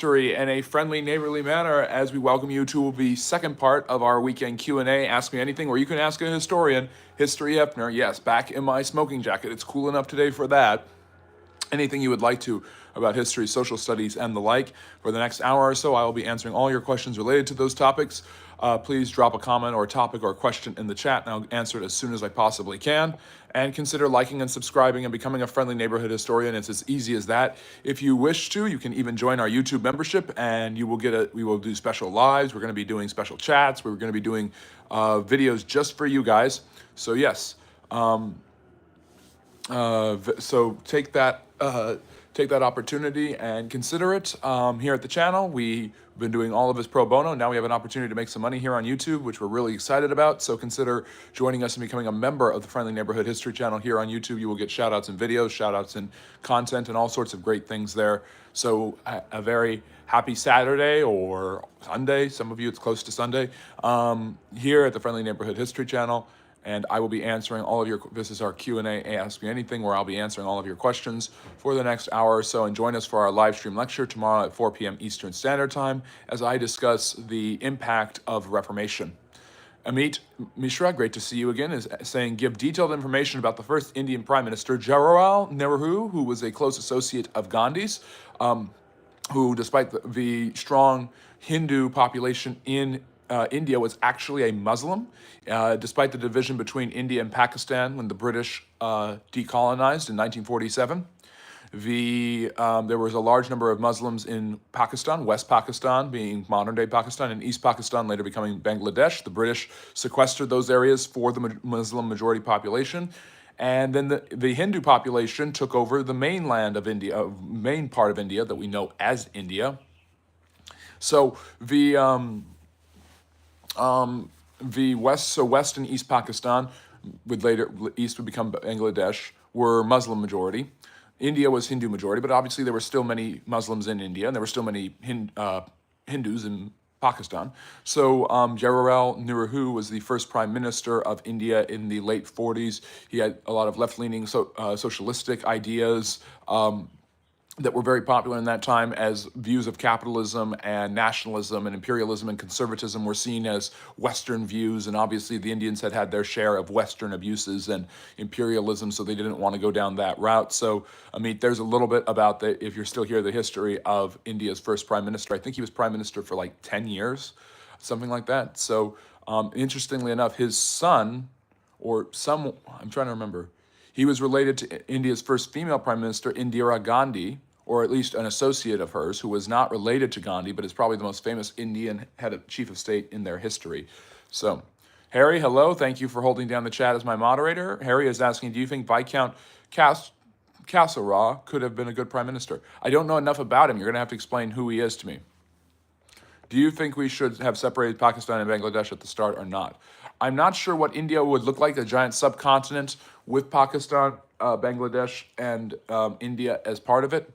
In a friendly, neighborly manner as we welcome you to the second part of our weekend Q&A, Ask Me Anything, where you can ask a historian, History Hefner, yes, back in my smoking jacket. It's cool enough today for that. Anything you would like to about history, social studies, and the like. For the next hour or so, I will be answering all your questions related to those topics. Please drop a comment or a topic or a question in the chat, and I'll answer it as soon as I possibly can. And consider liking and subscribing and becoming a friendly neighborhood historian. It's as easy as that. If you wish to, you can even join our YouTube membership, and you will we will do special lives. We're going to be doing special chats. We're going to be doing videos just for you guys. So yes, so take that opportunity and consider it. Here at the channel, we've been doing all of this pro bono. Now we have an opportunity to make some money here on YouTube, which we're really excited about. So consider joining us and becoming a member of the Friendly Neighborhood History channel here on YouTube. You will get shout outs and videos, shout outs and content, and all sorts of great things there. So a very happy Saturday or Sunday. Some of you, it's close to Sunday, here at the Friendly Neighborhood History channel. And I will be answering all of your, this is our Q&A, Ask Me Anything, where I'll be answering all of your questions for the next hour or so. And join us for our live stream lecture tomorrow at 4 p.m. Eastern Standard Time as I discuss the impact of Reformation. Amit Mishra, great to see you again, is saying, give detailed information about the first Indian Prime Minister, Jawaharlal Nehru, who was a close associate of Gandhi's, who, despite the strong Hindu population in India, was actually a Muslim, despite the division between India and Pakistan when the British decolonized in 1947. There was a large number of Muslims in Pakistan, West Pakistan being modern-day Pakistan, and East Pakistan later becoming Bangladesh. The British sequestered those areas for the Muslim majority population. And then the Hindu population took over the mainland of India, main part of India that we know as India. So the West and East Pakistan, with later East would become Bangladesh, were Muslim majority. India was Hindu majority, but obviously there were still many Muslims in India, and there were still many Hindus in Pakistan. So Jawaharlal Nehru was the first prime minister of India in the late 40s. He had a lot of left-leaning socialistic ideas that were very popular in that time, as views of capitalism and nationalism and imperialism and conservatism were seen as Western views. And obviously the Indians had their share of Western abuses and imperialism, so they didn't want to go down that route. So, there's a little bit about if you're still here, the history of India's first prime minister. I think he was prime minister for like 10 years, something like that. So, interestingly enough, his son, I'm trying to remember, he was related to India's first female prime minister, Indira Gandhi, or at least an associate of hers, who was not related to Gandhi, but is probably the most famous Indian chief of state in their history. So, Harry, hello. Thank you for holding down the chat as my moderator. Harry is asking, do you think Viscount Kasaragod could have been a good prime minister? I don't know enough about him. You're going to have to explain who he is to me. Do you think we should have separated Pakistan and Bangladesh at the start or not? I'm not sure what India would look like, a giant subcontinent with Pakistan, Bangladesh, and India as part of it.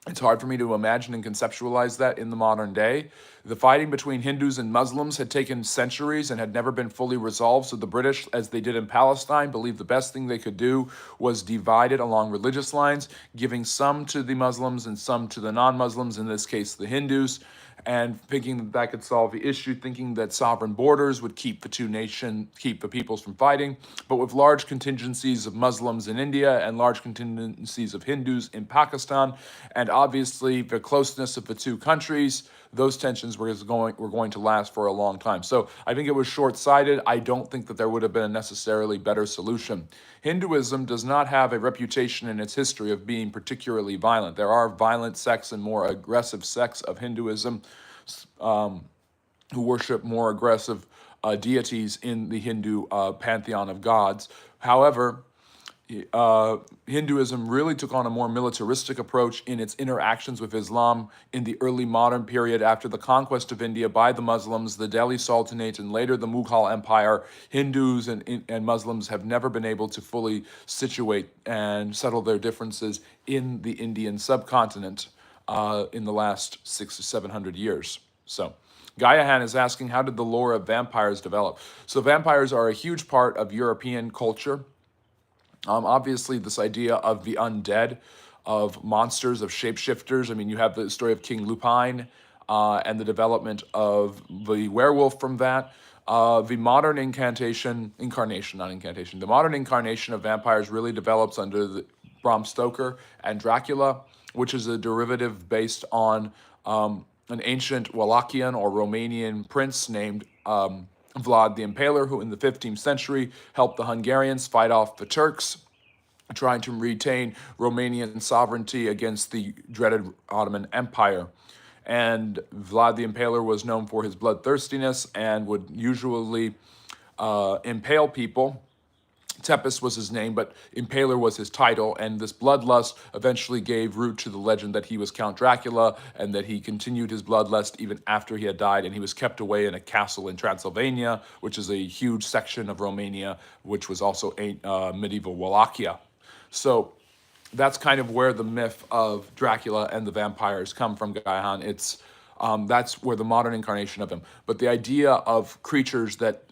It's hard for me to imagine and conceptualize that in the modern day. The fighting between Hindus and Muslims had taken centuries and had never been fully resolved. So the British, as they did in Palestine, believed the best thing they could do was divide it along religious lines, giving some to the Muslims and some to the non-Muslims, in this case the Hindus, and thinking that that could solve the issue, thinking that sovereign borders would keep the peoples from fighting. But with large contingencies of Muslims in India and large contingencies of Hindus in Pakistan, and obviously the closeness of the two countries, those tensions were going to last for a long time. So I think it was short-sighted. I don't think that there would have been a necessarily better solution. Hinduism does not have a reputation in its history of being particularly violent. There are violent sects and more aggressive sects of Hinduism who worship more aggressive deities in the Hindu pantheon of gods. However, Hinduism really took on a more militaristic approach in its interactions with Islam in the early modern period after the conquest of India by the Muslims, the Delhi Sultanate, and later the Mughal Empire. Hindus and Muslims have never been able to fully situate and settle their differences in the Indian subcontinent in the last 600 or 700 years. So, Gayahan is asking, how did the lore of vampires develop? So vampires are a huge part of European culture. Obviously, this idea of the undead of monsters, of shapeshifters. I mean, you have the story of King Lupine and the development of the werewolf from that. The modern the modern incarnation of vampires really develops under Bram Stoker and Dracula, which is a derivative based on an ancient Wallachian or Romanian prince named Vlad the Impaler, who in the 15th century helped the Hungarians fight off the Turks, trying to retain Romanian sovereignty against the dreaded Ottoman Empire. And Vlad the Impaler was known for his bloodthirstiness and would usually impale people. Tepes was his name, but Impaler was his title, and this bloodlust eventually gave root to the legend that he was Count Dracula and that he continued his bloodlust even after he had died, and he was kept away in a castle in Transylvania, which is a huge section of Romania, which was also medieval Wallachia. So that's kind of where the myth of Dracula and the vampires come from, Gaihan. That's where the modern incarnation of him. But the idea of creatures that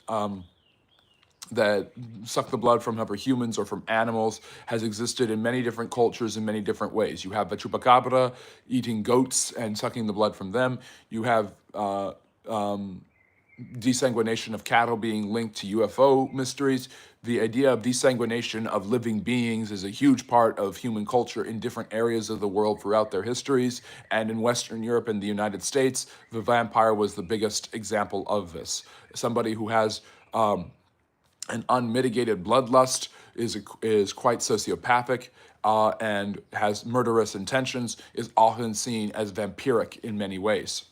suck the blood from other humans or from animals has existed in many different cultures in many different ways. You have the chupacabra eating goats and sucking the blood from them. You have desanguination of cattle being linked to UFO mysteries. The idea of desanguination of living beings is a huge part of human culture in different areas of the world throughout their histories. And in Western Europe and the United States, the vampire was the biggest example of this. Somebody who has an unmitigated bloodlust is quite sociopathic and has murderous intentions, is often seen as vampiric in many ways.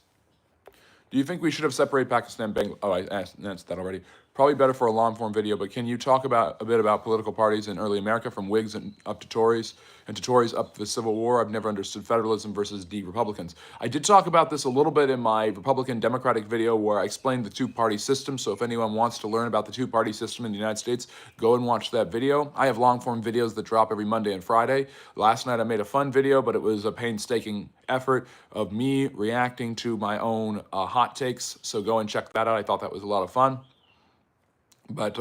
Do you think we should have separated Pakistan, Bangladesh? Oh, I answered that already. Probably better for a long-form video, but can you talk a bit about political parties in early America, from Whigs and up to Tories, and to Tories up to the Civil War? I've never understood federalism versus Republicans. I did talk about this a little bit in my Republican-Democratic video where I explained the two-party system, so if anyone wants to learn about the two-party system in the United States, go and watch that video. I have long-form videos that drop every Monday and Friday. Last night I made a fun video, but it was a painstaking effort of me reacting to my own hot takes, so go and check that out. I thought that was a lot of fun. But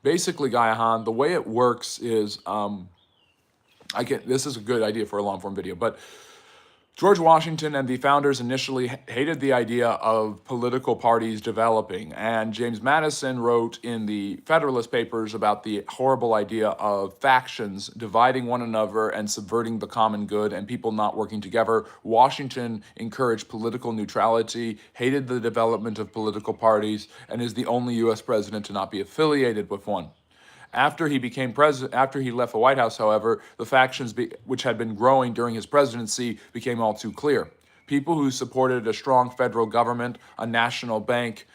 basically, Gaihan, the way it works is, this is a good idea for a long-form video, but George Washington and the founders initially hated the idea of political parties developing, and James Madison wrote in the Federalist Papers about the horrible idea of factions dividing one another and subverting the common good and people not working together. Washington encouraged political neutrality, hated the development of political parties, and is the only U.S. president to not be affiliated with one. After he became president, after he left the White House, however, the factions which had been growing during his presidency became all too clear. People who supported a strong federal government, a national bank,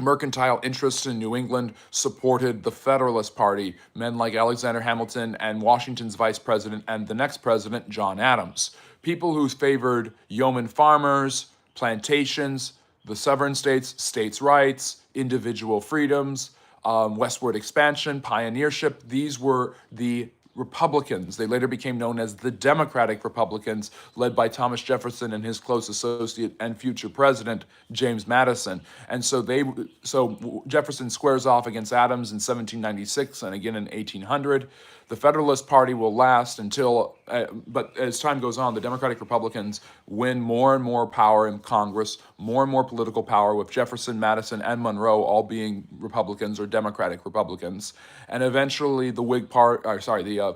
mercantile interests in New England supported the Federalist Party, men like Alexander Hamilton and Washington's vice president and the next president, John Adams. People who favored yeoman farmers, plantations, the southern states, states' rights, individual freedoms, westward expansion, pioneership. These were the Republicans. They later became known as the Democratic Republicans, led by Thomas Jefferson and his close associate and future president, James Madison. And so Jefferson squares off against Adams in 1796 and again in 1800. The Federalist Party will last until, but as time goes on, the Democratic Republicans win more and more power in Congress, more and more political power, with Jefferson, Madison, and Monroe all being Republicans or Democratic Republicans. And eventually the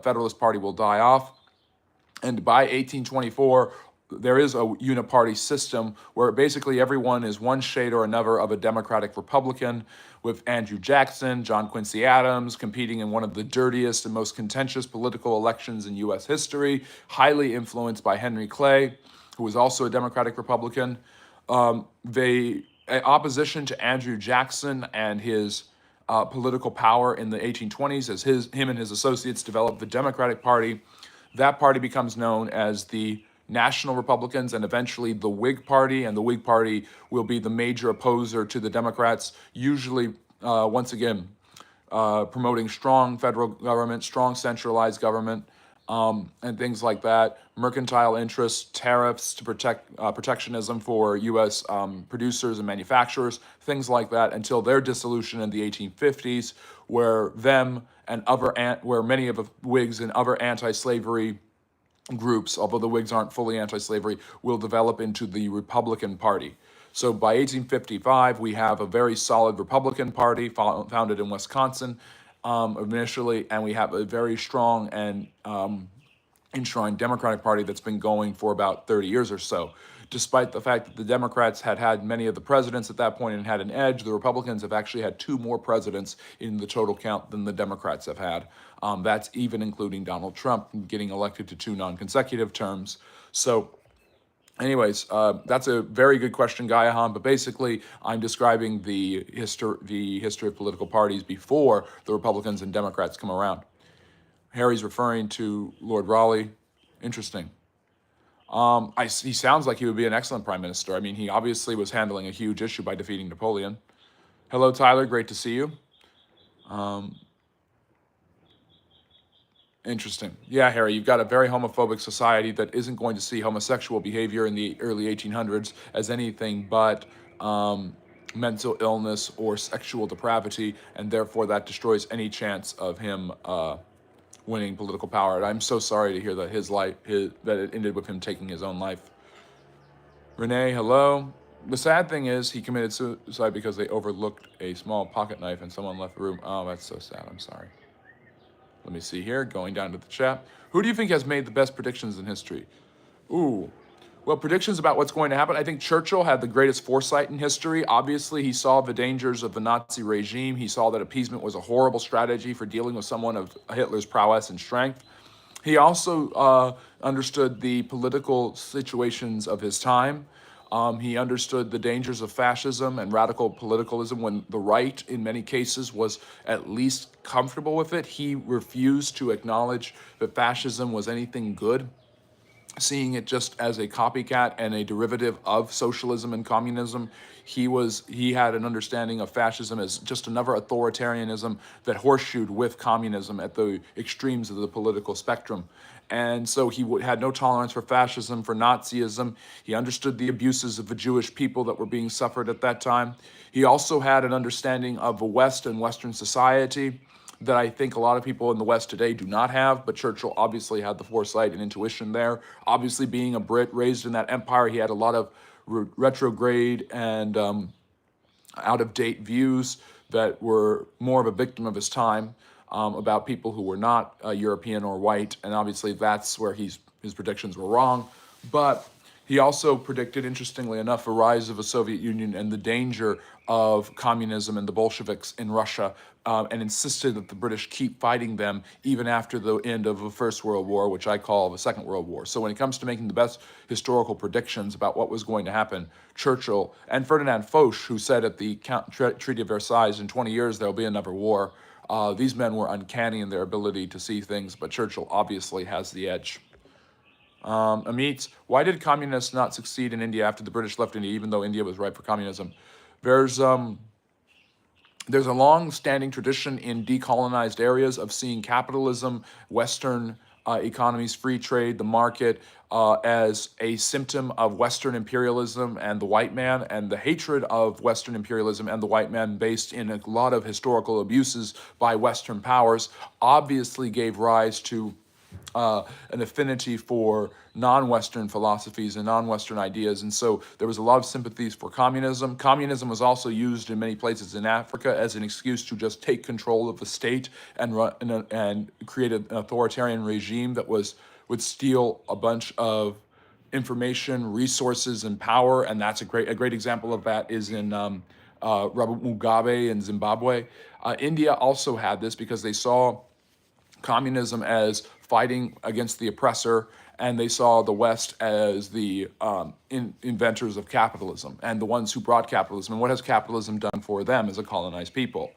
Federalist Party will die off. And by 1824, there is a uniparty system where basically everyone is one shade or another of a Democratic Republican, with Andrew Jackson, John Quincy Adams competing in one of the dirtiest and most contentious political elections in U.S. history, highly influenced by Henry Clay, who was also a Democratic Republican. Opposition to Andrew Jackson and his political power in the 1820s, as him and his associates developed the Democratic Party. That party becomes known as the National Republicans and eventually the Whig Party, and the Whig Party will be the major opposer to the Democrats, usually, once again, promoting strong federal government, strong centralized government, and things like that, mercantile interests, tariffs to protect protectionism for U.S. Producers and manufacturers, things like that, until their dissolution in the 1850s, where many of the Whigs and other anti-slavery groups, although the Whigs aren't fully anti-slavery, will develop into the Republican Party. So by 1855, we have a very solid Republican Party founded in Wisconsin initially, and we have a very strong and enshrined Democratic Party that's been going for about 30 years or so. Despite the fact that the Democrats had had many of the presidents at that point and had an edge, the Republicans have actually had two more presidents in the total count than the Democrats have had. That's even including Donald Trump getting elected to two non-consecutive terms. So anyways, that's a very good question, Gayahan. But basically, I'm describing the history of political parties before the Republicans and Democrats come around. Harry's referring to Lord Raleigh. Interesting. He sounds like he would be an excellent prime minister. I mean, he obviously was handling a huge issue by defeating Napoleon. Hello, Tyler. Great to see you. Interesting. Yeah, Harry, you've got a very homophobic society that isn't going to see homosexual behavior in the early 1800s as anything but mental illness or sexual depravity, and therefore that destroys any chance of him winning political power. And I'm so sorry to hear that that it ended with him taking his own life. Renee, hello. The sad thing is he committed suicide because they overlooked a small pocket knife and someone left the room. Oh, that's so sad. I'm sorry. Let me see here, going down to the chat. Who do you think has made the best predictions in history? Ooh. Well, predictions about what's going to happen. I think Churchill had the greatest foresight in history. Obviously, he saw the dangers of the Nazi regime. He saw that appeasement was a horrible strategy for dealing with someone of Hitler's prowess and strength. He also understood the political situations of his time. He understood the dangers of fascism and radical politicalism when the right, in many cases, was at least comfortable with it. He refused to acknowledge that fascism was anything good, seeing it just as a copycat and a derivative of socialism and communism. He had an understanding of fascism as just another authoritarianism that horseshoed with communism at the extremes of the political spectrum. And so he had no tolerance for fascism, for Nazism. He understood the abuses of the Jewish people that were being suffered at that time. He also had an understanding of the West and Western society that I think a lot of people in the West today do not have, but Churchill obviously had the foresight and intuition there. Obviously, being a Brit raised in that empire, he had a lot of retrograde and out-of-date views that were more of a victim of his time about people who were not European or white, and obviously that's where his predictions were wrong. But he also predicted, interestingly enough, a rise of the Soviet Union and the danger of communism and the Bolsheviks in Russia, and insisted that the British keep fighting them even after the end of the First World War, which I call the Second World War. So when it comes to making the best historical predictions about what was going to happen, Churchill and Ferdinand Foch, who said at the Treaty of Versailles, in 20 years there'll be another war, these men were uncanny in their ability to see things, but Churchill obviously has the edge. Amit, why did communists not succeed in India after the British left India, even though India was ripe for communism? There's a long-standing tradition in decolonized areas of seeing capitalism, Western economies, free trade, the market, as a symptom of Western imperialism and the white man, and the hatred of Western imperialism and the white man, based in a lot of historical abuses by Western powers, obviously gave rise to an affinity for non-Western philosophies and non-Western ideas. And so there was a lot of sympathies for communism. Communism was also used in many places in Africa as an excuse to just take control of the state and create an authoritarian regime that would steal a bunch of information, resources, and power. And that's a great example of that is in Robert Mugabe in Zimbabwe. India also had this because they saw communism as fighting against the oppressor, and they saw the West as the inventors of capitalism and the ones who brought capitalism. And what has capitalism done for them as a colonized people?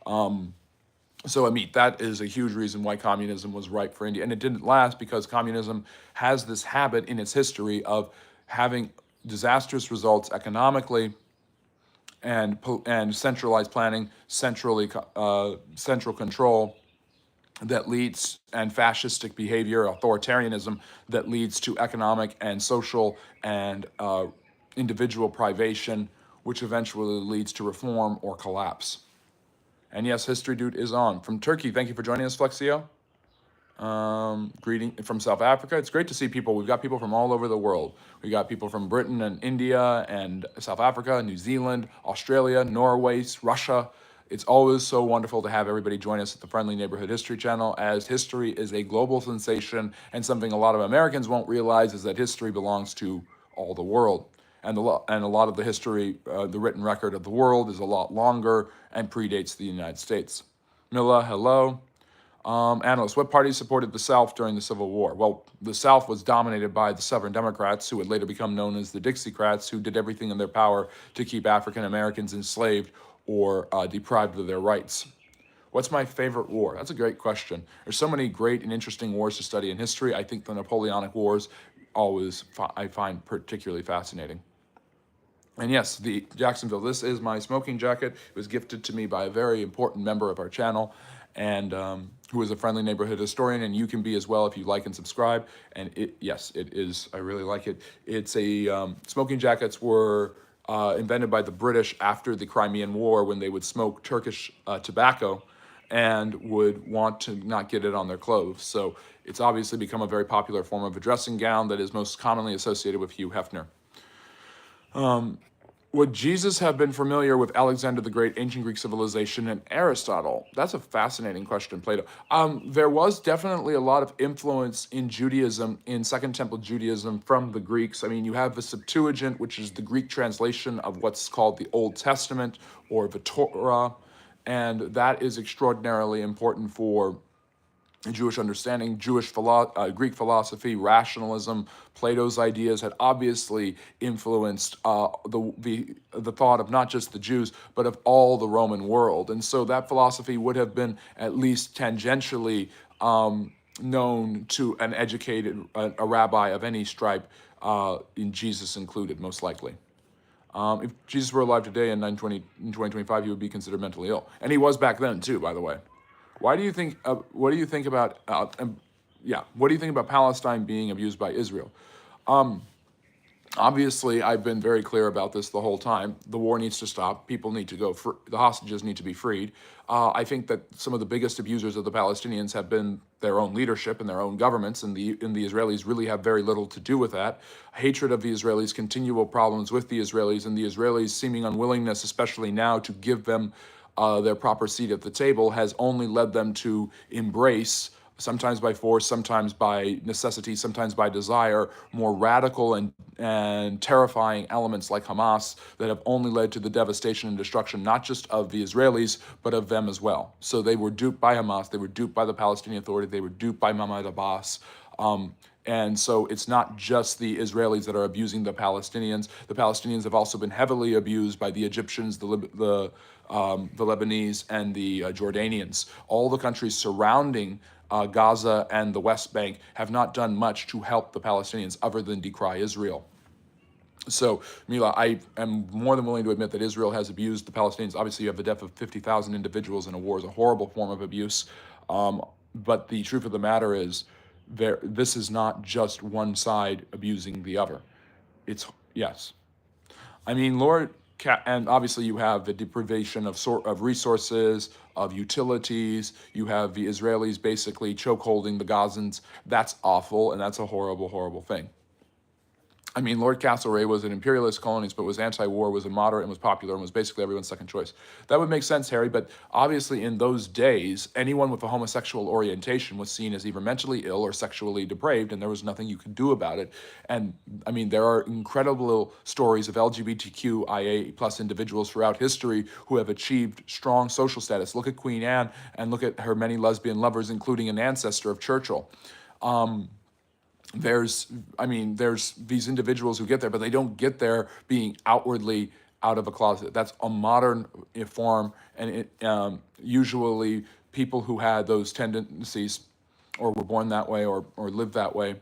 So, I mean, that is a huge reason why communism was ripe for India. And it didn't last because communism has this habit in its history of having disastrous results economically and centralized planning, central control that leads, and fascistic behavior, authoritarianism that leads to economic and social and individual privation, which eventually leads to reform or collapse. And yes, History Dude is on. From Turkey, thank you for joining us, Flexio. Greeting from South Africa. It's great to see people. We've got people from all over the world. We got people from Britain and India and South Africa, New Zealand, Australia, Norway, Russia. It's always so wonderful to have everybody join us at the Friendly Neighborhood History Channel, as history is a global sensation, and something a lot of Americans won't realize is that history belongs to all the world. And a lot of the history, the written record of the world is a lot longer and predates the United States. Mila, hello. Analyst, what party supported the South during the Civil War? Well, the South was dominated by the Southern Democrats, who would later become known as the Dixiecrats, who did everything in their power to keep African Americans enslaved or deprived of their rights. What's my favorite war? That's a great question. There's so many great and interesting wars to study in history. I think the Napoleonic Wars I find particularly fascinating. And yes, the Jacksonville, this is my smoking jacket. It was gifted to me by a very important member of our channel, and who is a friendly neighborhood historian, and you can be as well if you like and subscribe. And yes, it is, I really like it. It's smoking jackets were invented by the British after the Crimean War, when they would smoke Turkish tobacco and would want to not get it on their clothes. So it's obviously become a very popular form of a dressing gown that is most commonly associated with Hugh Hefner. Would Jesus have been familiar with Alexander the Great, ancient Greek civilization, and Aristotle? That's a fascinating question, Plato. There was definitely a lot of influence in Judaism, in Second Temple Judaism, from the Greeks. I mean, you have the Septuagint, which is the Greek translation of what's called the Old Testament, or the Torah, and that is extraordinarily important for Jewish understanding, Greek philosophy, rationalism. Plato's ideas had obviously influenced the thought of not just the Jews, but of all the Roman world. And so that philosophy would have been at least tangentially known to an educated, a rabbi of any stripe, in Jesus included, most likely. If Jesus were alive today in 2025, he would be considered mentally ill. And he was back then too, by the way. What do you think about Palestine being abused by Israel? Obviously, I've been very clear about this the whole time. The war needs to stop. People need to go. The hostages need to be freed. I think that some of the biggest abusers of the Palestinians have been their own leadership and their own governments, and the Israelis really have very little to do with that. Hatred of the Israelis, continual problems with the Israelis, and the Israelis' seeming unwillingness, especially now, to give them their proper seat at the table, has only led them to embrace, sometimes by force, sometimes by necessity, sometimes by desire, more radical and terrifying elements like Hamas, that have only led to the devastation and destruction, not just of the Israelis, but of them as well. So they were duped by Hamas, they were duped by the Palestinian Authority, they were duped by Mahmoud Abbas. And so it's not just the Israelis that are abusing the Palestinians. The Palestinians have also been heavily abused by the Egyptians, the Lebanese, and the Jordanians. All the countries surrounding Gaza and the West Bank have not done much to help the Palestinians other than decry Israel. So, Mila, I am more than willing to admit that Israel has abused the Palestinians. Obviously, you have the death of 50,000 individuals in a war is a horrible form of abuse. But the truth of the matter is, this is not just one side abusing the other. Yes. I mean, and obviously you have the deprivation of resources, of utilities. You have the Israelis basically chokeholding the Gazans. That's awful, and that's a horrible, horrible thing. I mean, Lord Castlereagh was an imperialist colonist, but was anti-war, was a moderate, and was popular, and was basically everyone's second choice. That would make sense, Harry, but obviously in those days, anyone with a homosexual orientation was seen as either mentally ill or sexually depraved, and there was nothing you could do about it. And, I mean, there are incredible stories of LGBTQIA plus individuals throughout history who have achieved strong social status. Look at Queen Anne, and look at her many lesbian lovers, including an ancestor of Churchill. There's these individuals who get there, but they don't get there being outwardly out of a closet. That's a modern form, and usually people who had those tendencies, or were born that way, or lived that way,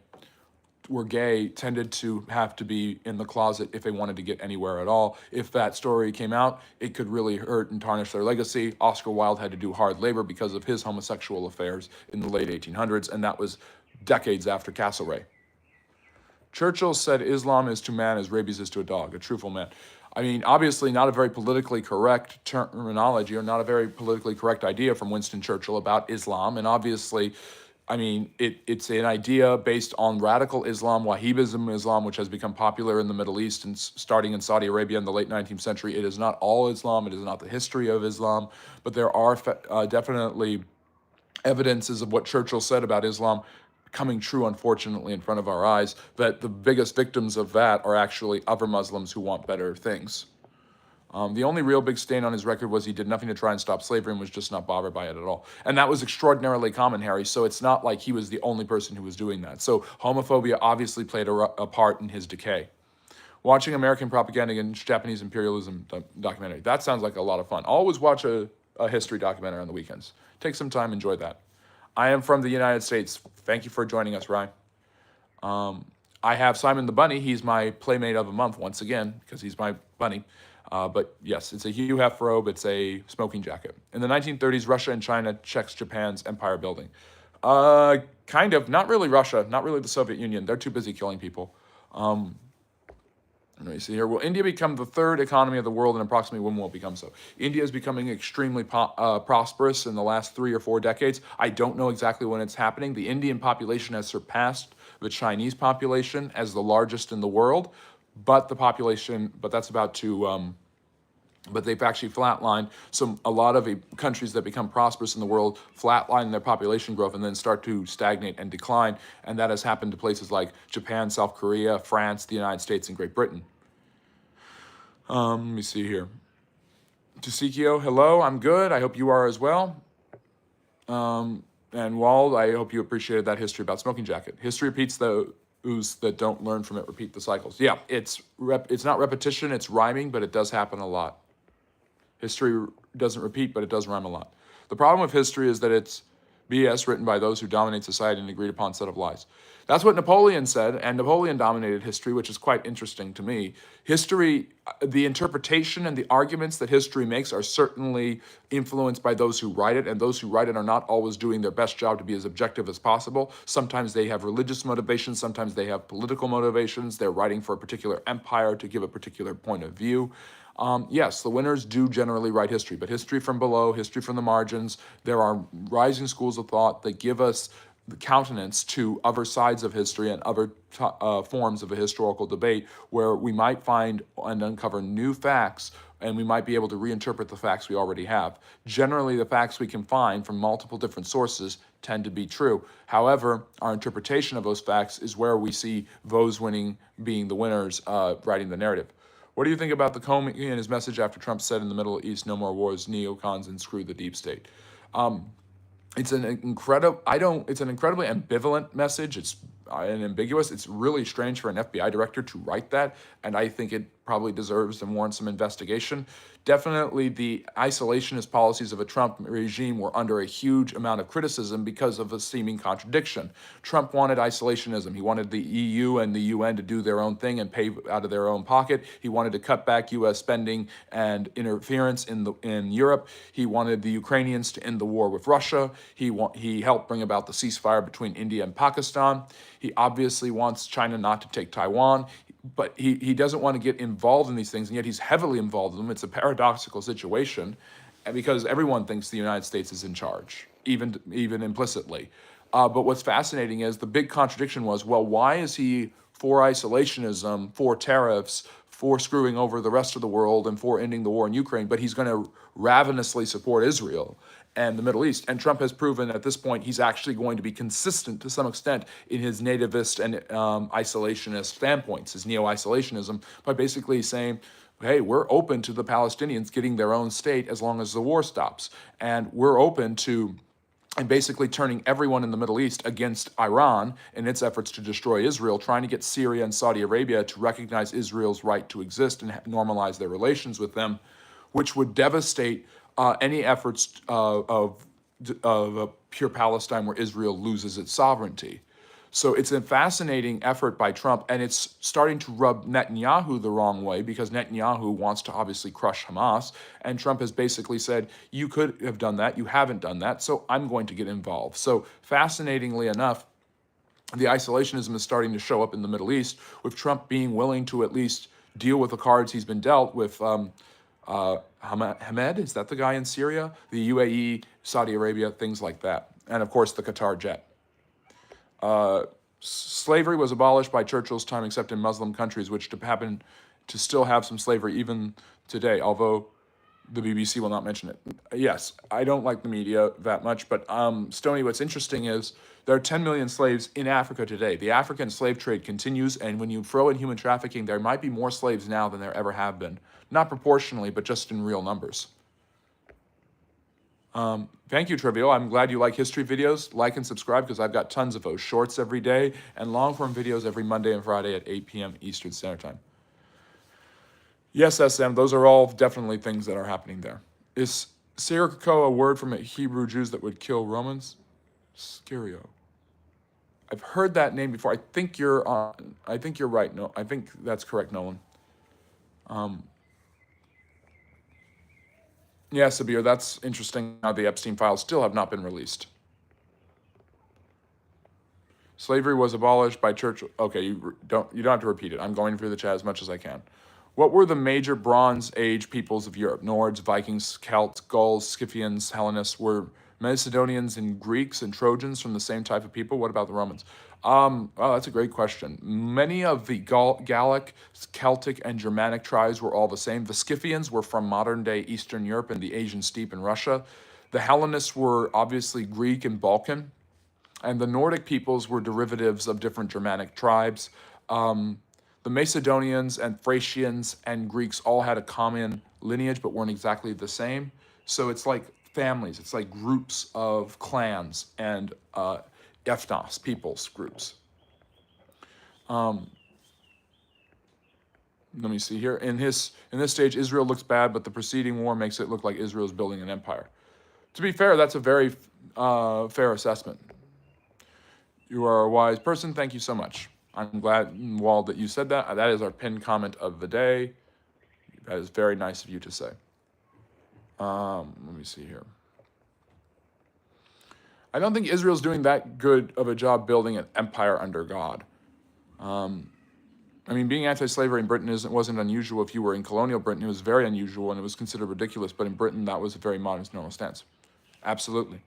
were gay, tended to have to be in the closet if they wanted to get anywhere at all. If that story came out, it could really hurt and tarnish their legacy. Oscar Wilde had to do hard labor because of his homosexual affairs in the late 1800s, and that was decades after Castlereagh. Churchill said Islam is to man as rabies is to a dog, a truthful man. I mean, obviously not a very politically correct terminology, or not a very politically correct idea from Winston Churchill about Islam, and obviously I mean, it's an idea based on radical Islam, Wahhabism Islam, which has become popular in the Middle East and starting in Saudi Arabia in the late 19th century. It is not all Islam. It is not the history of Islam, but there are definitely evidences of what Churchill said about Islam coming true, unfortunately, in front of our eyes, that the biggest victims of that are actually other Muslims who want better things. The only real big stain on his record was he did nothing to try and stop slavery and was just not bothered by it at all. And that was extraordinarily common, Harry, so it's not like he was the only person who was doing that. So homophobia obviously played a part in his decay. Watching American propaganda against Japanese imperialism documentary. That sounds like a lot of fun. Always watch a history documentary on the weekends. Take some time, enjoy that. I am from the United States. Thank you for joining us, Ryan. I have Simon the Bunny. He's my playmate of the month once again because he's my bunny. But yes, it's a Hugh Hef robe. It's a smoking jacket. In the 1930s, Russia and China checks Japan's empire building. Kind of. Not really Russia. Not really the Soviet Union. They're too busy killing people. Let me see here. Will India become the third economy of the world, and approximately when will it become so? India is becoming extremely prosperous in the last 3 or 4 decades. I don't know exactly when it's happening. The Indian population has surpassed the Chinese population as the largest in the world, but that's about to, but they've actually flatlined. So a lot of countries that become prosperous in the world flatline their population growth and then start to stagnate and decline. And that has happened to places like Japan, South Korea, France, the United States, and Great Britain. Let me see here. Tusikio, hello, I'm good. I hope you are as well. And Wald, I hope you appreciated that history about Smoking Jacket. History repeats those that don't learn from it repeat the cycles. Yeah, it's not repetition, it's rhyming, but it does happen a lot. History doesn't repeat, but it does rhyme a lot. The problem with history is that it's BS written by those who dominate society and agreed upon set of lies. That's what Napoleon said, and Napoleon dominated history, which is quite interesting to me. History, the interpretation and the arguments that history makes are certainly influenced by those who write it, and those who write it are not always doing their best job to be as objective as possible. Sometimes they have religious motivations, sometimes they have political motivations. They're writing for a particular empire to give a particular point of view. Yes, the winners do generally write history, but history from below, history from the margins, there are rising schools of thought that give us the countenance to other sides of history and other forms of a historical debate where we might find and uncover new facts and we might be able to reinterpret the facts we already have. Generally, the facts we can find from multiple different sources tend to be true. However, our interpretation of those facts is where we see those winning being the winners writing the narrative. What do you think about the Comey and his message after Trump said in the Middle East, no more wars, neocons, and screw the deep state? It's an incredibly ambivalent message. It's ambiguous. It's really strange for an FBI director to write that, and I think it probably deserves and warrants some investigation. Definitely the isolationist policies of a Trump regime were under a huge amount of criticism because of a seeming contradiction. Trump wanted isolationism. He wanted the EU and the UN to do their own thing and pay out of their own pocket. He wanted to cut back U.S. spending and interference in Europe. He wanted the Ukrainians to end the war with Russia. He helped bring about the ceasefire between India and Pakistan. He obviously wants China not to take Taiwan, but he doesn't want to get involved in these things, and yet he's heavily involved in them. It's a paradoxical situation, and because everyone thinks the United States is in charge, even implicitly. But what's fascinating is the big contradiction was, well, why is he for isolationism, for tariffs, for screwing over the rest of the world, and for ending the war in Ukraine, but he's going to ravenously support Israel and the Middle East? And Trump has proven at this point he's actually going to be consistent to some extent in his nativist and isolationist standpoints, his neo-isolationism, by basically saying, hey, we're open to the Palestinians getting their own state as long as the war stops. And we're open to and basically turning everyone in the Middle East against Iran in its efforts to destroy Israel, trying to get Syria and Saudi Arabia to recognize Israel's right to exist and normalize their relations with them, which would devastate any efforts of a pure Palestine where Israel loses its sovereignty. So it's a fascinating effort by Trump, and it's starting to rub Netanyahu the wrong way because Netanyahu wants to obviously crush Hamas, and Trump has basically said, you could have done that, you haven't done that, so I'm going to get involved. So fascinatingly enough, the isolationism is starting to show up in the Middle East, with Trump being willing to at least deal with the cards he's been dealt with. Hamed, is that the guy in Syria? The UAE, Saudi Arabia, things like that. And of course, the Qatar jet. Slavery was abolished by Churchill's time, except in Muslim countries, which happen to still have some slavery even today, although the BBC will not mention it. Yes, I don't like the media that much, but Stony, what's interesting is there are 10 million slaves in Africa today. The African slave trade continues, and when you throw in human trafficking, there might be more slaves now than there ever have been. Not proportionally, but just in real numbers. Thank you, Trivial. I'm glad you like history videos. Like and subscribe because I've got tons of those. Shorts every day and long-form videos every Monday and Friday at 8 p.m. Eastern Standard Time. Yes, SM, those are all definitely things that are happening there. Is Siriko a word from Hebrew Jews that would kill Romans? Scirio. I've heard that name before. I think you're right. No, I think that's correct, Nolan. Yeah, Sabir, that's interesting how the Epstein files still have not been released. Slavery was abolished by Churchill. Okay, you don't have to repeat it. I'm going through the chat as much as I can. What were the major Bronze Age peoples of Europe? Nords, Vikings, Celts, Gauls, Scythians, Hellenists. Were Macedonians and Greeks and Trojans from the same type of people? What about the Romans? Oh, that's a great question. Many of the Gallic, Celtic, and Germanic tribes were all the same. The Scythians were from modern-day Eastern Europe and the Asian steppe in Russia. The Hellenists were obviously Greek and Balkan. And the Nordic peoples were derivatives of different Germanic tribes. The Macedonians and Thracians and Greeks all had a common lineage, but weren't exactly the same. So it's like families, it's like groups of clans and ethnos, peoples groups. Let me see here. In this stage, Israel looks bad, but the preceding war makes it look like Israel's building an empire. To be fair, that's a very fair assessment. You are a wise person. Thank you so much. I'm glad, Wald, that you said that. That is our pinned comment of the day. That is very nice of you to say. Let me see here. I don't think Israel's doing that good of a job building an empire under God. I mean, being anti-slavery in Britain wasn't unusual. If you were in colonial Britain, it was very unusual and it was considered ridiculous. But in Britain, that was a very modern, normal stance. Absolutely.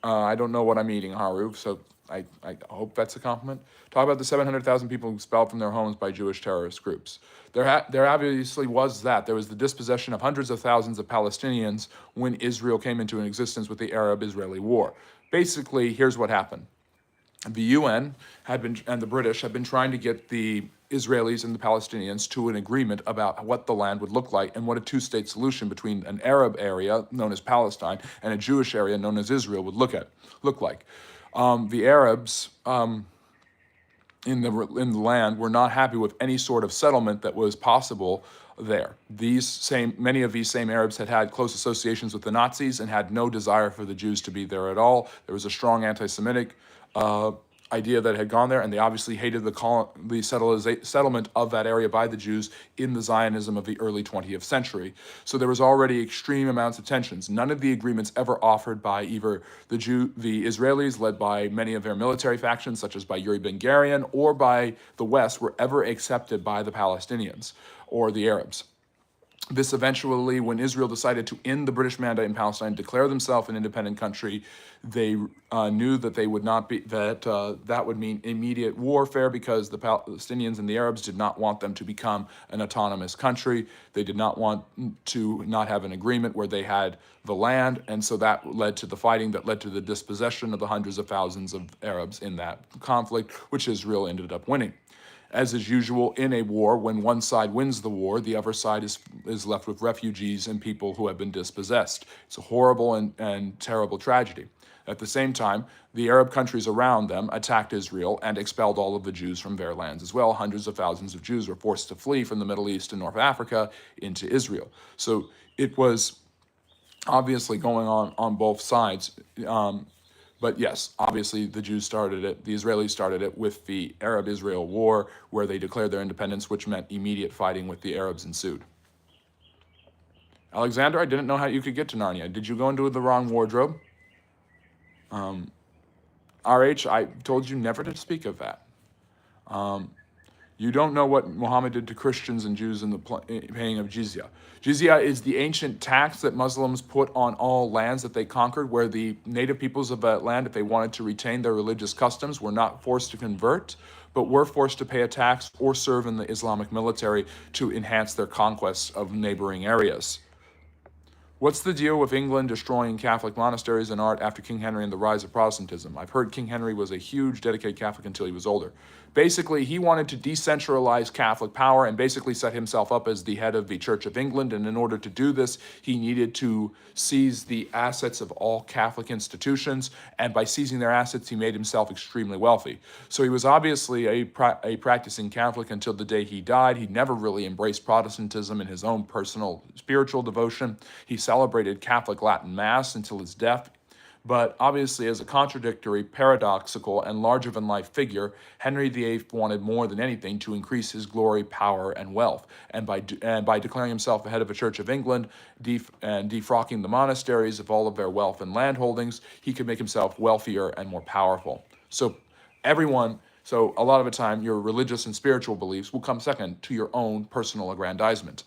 I don't know what I'm eating, Haru, so I hope that's a compliment. Talk about the 700,000 people expelled from their homes by Jewish terrorist groups. There obviously was that. There was the dispossession of hundreds of thousands of Palestinians when Israel came into existence with the Arab-Israeli War. Basically, here's what happened. The UN and the British had been trying to get the Israelis and the Palestinians to an agreement about what the land would look like and what a two-state solution between an Arab area known as Palestine and a Jewish area known as Israel would look like. The Arabs in the land were not happy with any sort of settlement that was possible there. Many of these same Arabs had close associations with the Nazis and had no desire for the Jews to be there at all. There was a strong anti-Semitic idea that had gone there, and they obviously hated the settlement of that area by the Jews in the Zionism of the early 20th century. So there was already extreme amounts of tensions. None of the agreements ever offered by either the Israelis, led by many of their military factions, such as by Yuri Ben-Gurion, or by the West, were ever accepted by the Palestinians or the Arabs. This eventually, when Israel decided to end the British mandate in Palestine, declare themselves an independent country, they knew that they would not be that would mean immediate warfare because the Palestinians and the Arabs did not want them to become an autonomous country. They did not want to not have an agreement where they had the land, and so that led to the fighting that led to the dispossession of the hundreds of thousands of Arabs in that conflict, which Israel ended up winning. As is usual in a war, when one side wins the war, the other side is left with refugees and people who have been dispossessed. It's a horrible and terrible tragedy. At the same time, the Arab countries around them attacked Israel and expelled all of the Jews from their lands as well. Hundreds of thousands of Jews were forced to flee from the Middle East and North Africa into Israel. So it was obviously going on both sides. But yes, obviously the Jews started it, the Israelis started it with the Arab-Israel War, where they declared their independence, which meant immediate fighting with the Arabs ensued. Alexander, I didn't know how you could get to Narnia. Did you go into the wrong wardrobe? RH, I told you never to speak of that. You don't know what Muhammad did to Christians and Jews in the paying of jizya. Jizya is the ancient tax that Muslims put on all lands that they conquered, where the native peoples of that land, if they wanted to retain their religious customs, were not forced to convert, but were forced to pay a tax or serve in the Islamic military to enhance their conquests of neighboring areas. What's the deal with England destroying Catholic monasteries and art after King Henry and the rise of Protestantism? I've heard King Henry was a huge dedicated Catholic until he was older. Basically, he wanted to decentralize Catholic power and basically set himself up as the head of the Church of England. And in order to do this, he needed to seize the assets of all Catholic institutions. And by seizing their assets, he made himself extremely wealthy. So he was obviously a practicing Catholic until the day he died. He never really embraced Protestantism in his own personal spiritual devotion. He celebrated Catholic Latin Mass until his death. But obviously, as a contradictory, paradoxical, and larger-than-life figure, Henry VIII wanted more than anything to increase his glory, power, and wealth. And by declaring himself the head of the Church of England and defrocking the monasteries of all of their wealth and land holdings, he could make himself wealthier and more powerful. So a lot of the time, your religious and spiritual beliefs will come second to your own personal aggrandizement.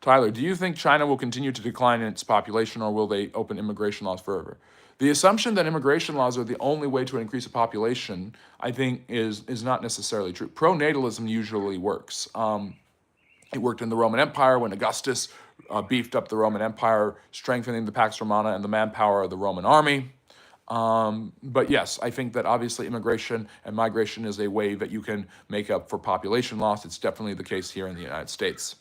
Tyler, do you think China will continue to decline in its population, or will they open immigration laws forever? The assumption that immigration laws are the only way to increase a population, I think, is not necessarily true. Pronatalism usually works. It worked in the Roman Empire when Augustus beefed up the Roman Empire, strengthening the Pax Romana and the manpower of the Roman army. But yes, I think that obviously immigration and migration is a way that you can make up for population loss. It's definitely the case here in the United States.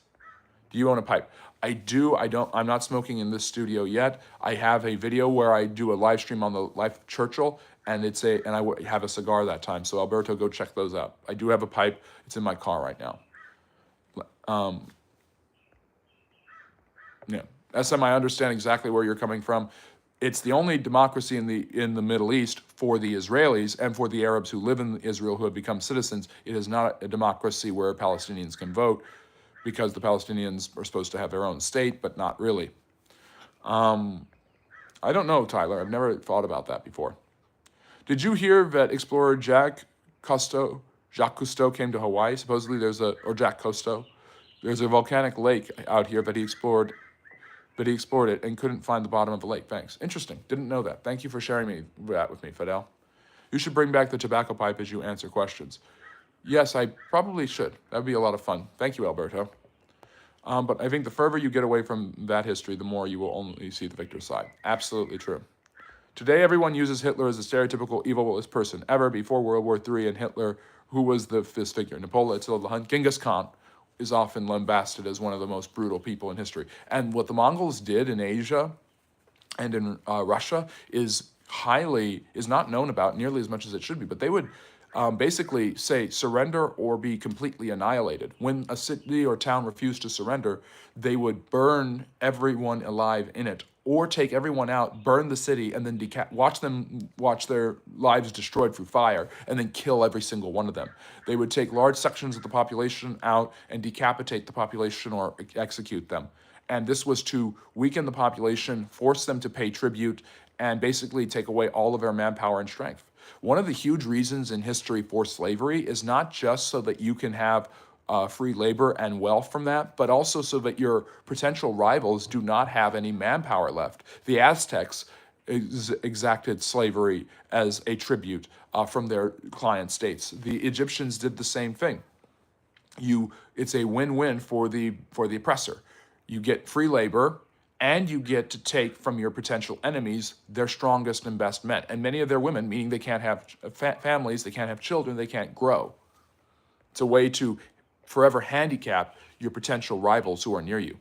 Do you own a pipe? I do. I'm not smoking in this studio yet. I have a video where I do a live stream on the Life of Churchill, and I have a cigar that time. So Alberto, go check those out. I do have a pipe. It's in my car right now. Yeah. SM, I understand exactly where you're coming from. It's the only democracy in the Middle East for the Israelis and for the Arabs who live in Israel who have become citizens. It is not a democracy where Palestinians can vote, because the Palestinians are supposed to have their own state, but not really. I don't know, Tyler. I've never thought about that before. Did you hear that explorer Jacques Cousteau came to Hawaii? Supposedly Jacques Cousteau. There's a volcanic lake out here that he explored it and couldn't find the bottom of the lake. Thanks. Interesting. Didn't know that. Thank you for sharing that with me, Fidel. You should bring back the tobacco pipe as you answer questions. Yes, I probably should. That'd be a lot of fun. Thank you, Alberto. But I think the further you get away from that history, the more you will only see the victor's side. Absolutely true. Today, everyone uses Hitler as a stereotypical evilest person ever. Before World War III and Hitler, who was this figure? Napoleon Attila the Hun. Genghis Khan is often lambasted as one of the most brutal people in history. And what the Mongols did in Asia and in Russia is not known about nearly as much as it should be. But they would basically say surrender or be completely annihilated. When a city or town refused to surrender, they would burn everyone alive in it, or take everyone out, burn the city, and then watch their lives destroyed through fire, and then kill every single one of them. They would take large sections of the population out and decapitate the population or execute them. And this was to weaken the population, force them to pay tribute, and basically take away all of their manpower and strength. One of the huge reasons in history for slavery is not just so that you can have free labor and wealth from that, but also so that your potential rivals do not have any manpower left. The Aztecs exacted slavery as a tribute from their client states. The Egyptians did the same thing. It's a win-win for the oppressor. You get free labor, and you get to take from your potential enemies their strongest and best men. And many of their women, meaning they can't have families, they can't have children, they can't grow. It's a way to forever handicap your potential rivals who are near you.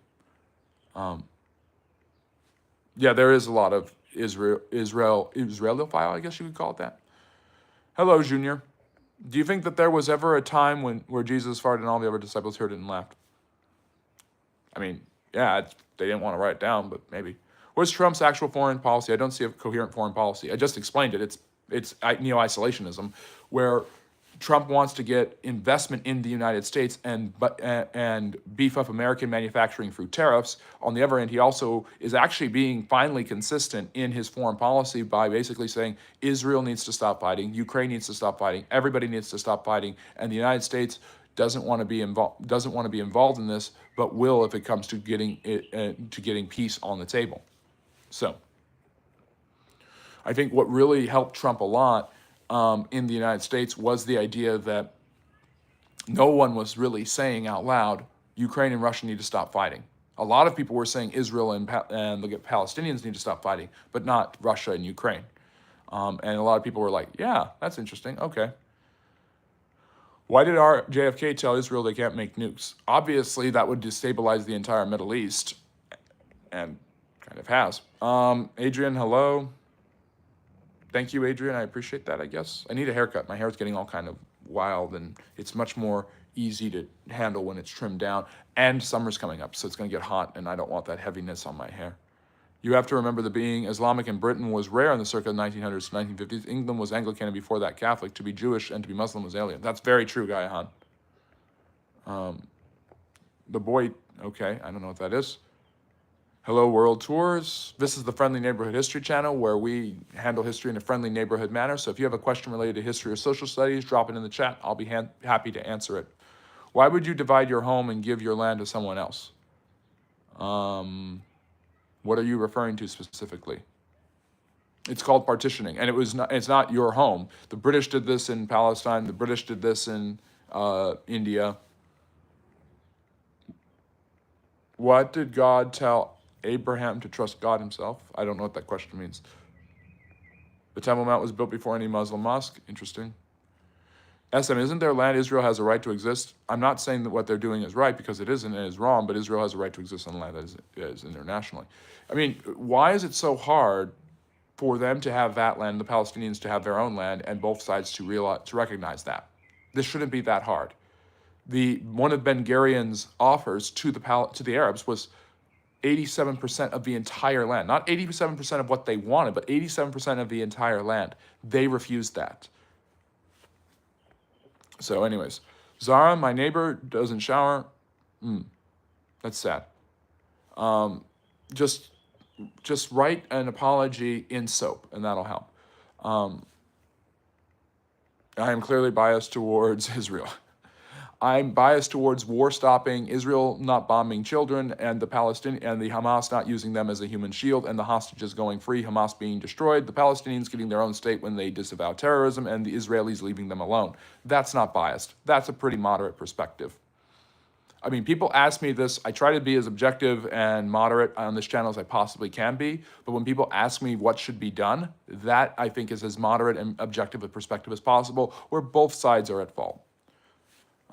Yeah, there is a lot of Israelophile, I guess you could call it that. Hello, Junior. Do you think that there was ever a time where Jesus farted and all the other disciples heard it and laughed? I mean, yeah, they didn't want to write it down, but maybe. What's Trump's actual foreign policy? I don't see a coherent foreign policy. I just explained it. It's neo-isolationism, where Trump wants to get investment in the United States and beef up American manufacturing through tariffs. On the other end, he also is actually being finally consistent in his foreign policy by basically saying Israel needs to stop fighting, Ukraine needs to stop fighting, everybody needs to stop fighting, and the United States doesn't want to be involved in this, but will if it comes to getting peace on the table. So I think what really helped Trump a lot in the United States was the idea that no one was really saying out loud, Ukraine and Russia need to stop fighting. A lot of people were saying Israel and the Palestinians need to stop fighting, but not Russia and Ukraine. And a lot of people were like, yeah, that's interesting. Okay. Why did our JFK tell Israel they can't make nukes? Obviously, that would destabilize the entire Middle East, and kind of has. Adrian, hello. Thank you, Adrian. I appreciate that, I guess. I need a haircut. My hair's getting all kind of wild, and it's much more easy to handle when it's trimmed down. And summer's coming up, so it's going to get hot, and I don't want that heaviness on my hair. You have to remember that being Islamic in Britain was rare in the circa 1900s to 1950s. England was Anglican and before that Catholic. To be Jewish and to be Muslim was alien. That's very true, Gayahan. The boy, okay, I don't know what that is. Hello, World Tours. This is the Friendly Neighborhood History channel where we handle history in a friendly neighborhood manner. So if you have a question related to history or social studies, drop it in the chat. I'll be happy to answer it. Why would you divide your home and give your land to someone else? What are you referring to specifically? It's called partitioning, and it's not your home. The British did this in Palestine. The British did this in India. What did God tell Abraham to trust God himself? I don't know what that question means. The Temple Mount was built before any Muslim mosque. Interesting. SM, isn't there land Israel has a right to exist? I'm not saying that what they're doing is right, because it isn't, and it is wrong, but Israel has a right to exist on land that is internationally. I mean, why is it so hard for them to have that land, the Palestinians to have their own land, and both sides to recognize that? This shouldn't be that hard. One of Ben Gurion's offers to the Arabs was 87% of the entire land. Not 87% of what they wanted, but 87% of the entire land. They refused that. So anyways, Zara, my neighbor doesn't shower. That's sad. Just write an apology in soap, and that'll help. I am clearly biased towards Israel. I'm biased towards war stopping, Israel not bombing children, and the Hamas not using them as a human shield, and the hostages going free, Hamas being destroyed, the Palestinians getting their own state when they disavow terrorism, and the Israelis leaving them alone. That's not biased. That's a pretty moderate perspective. I mean, people ask me this. I try to be as objective and moderate on this channel as I possibly can be, but when people ask me what should be done, that I think is as moderate and objective a perspective as possible, where both sides are at fault.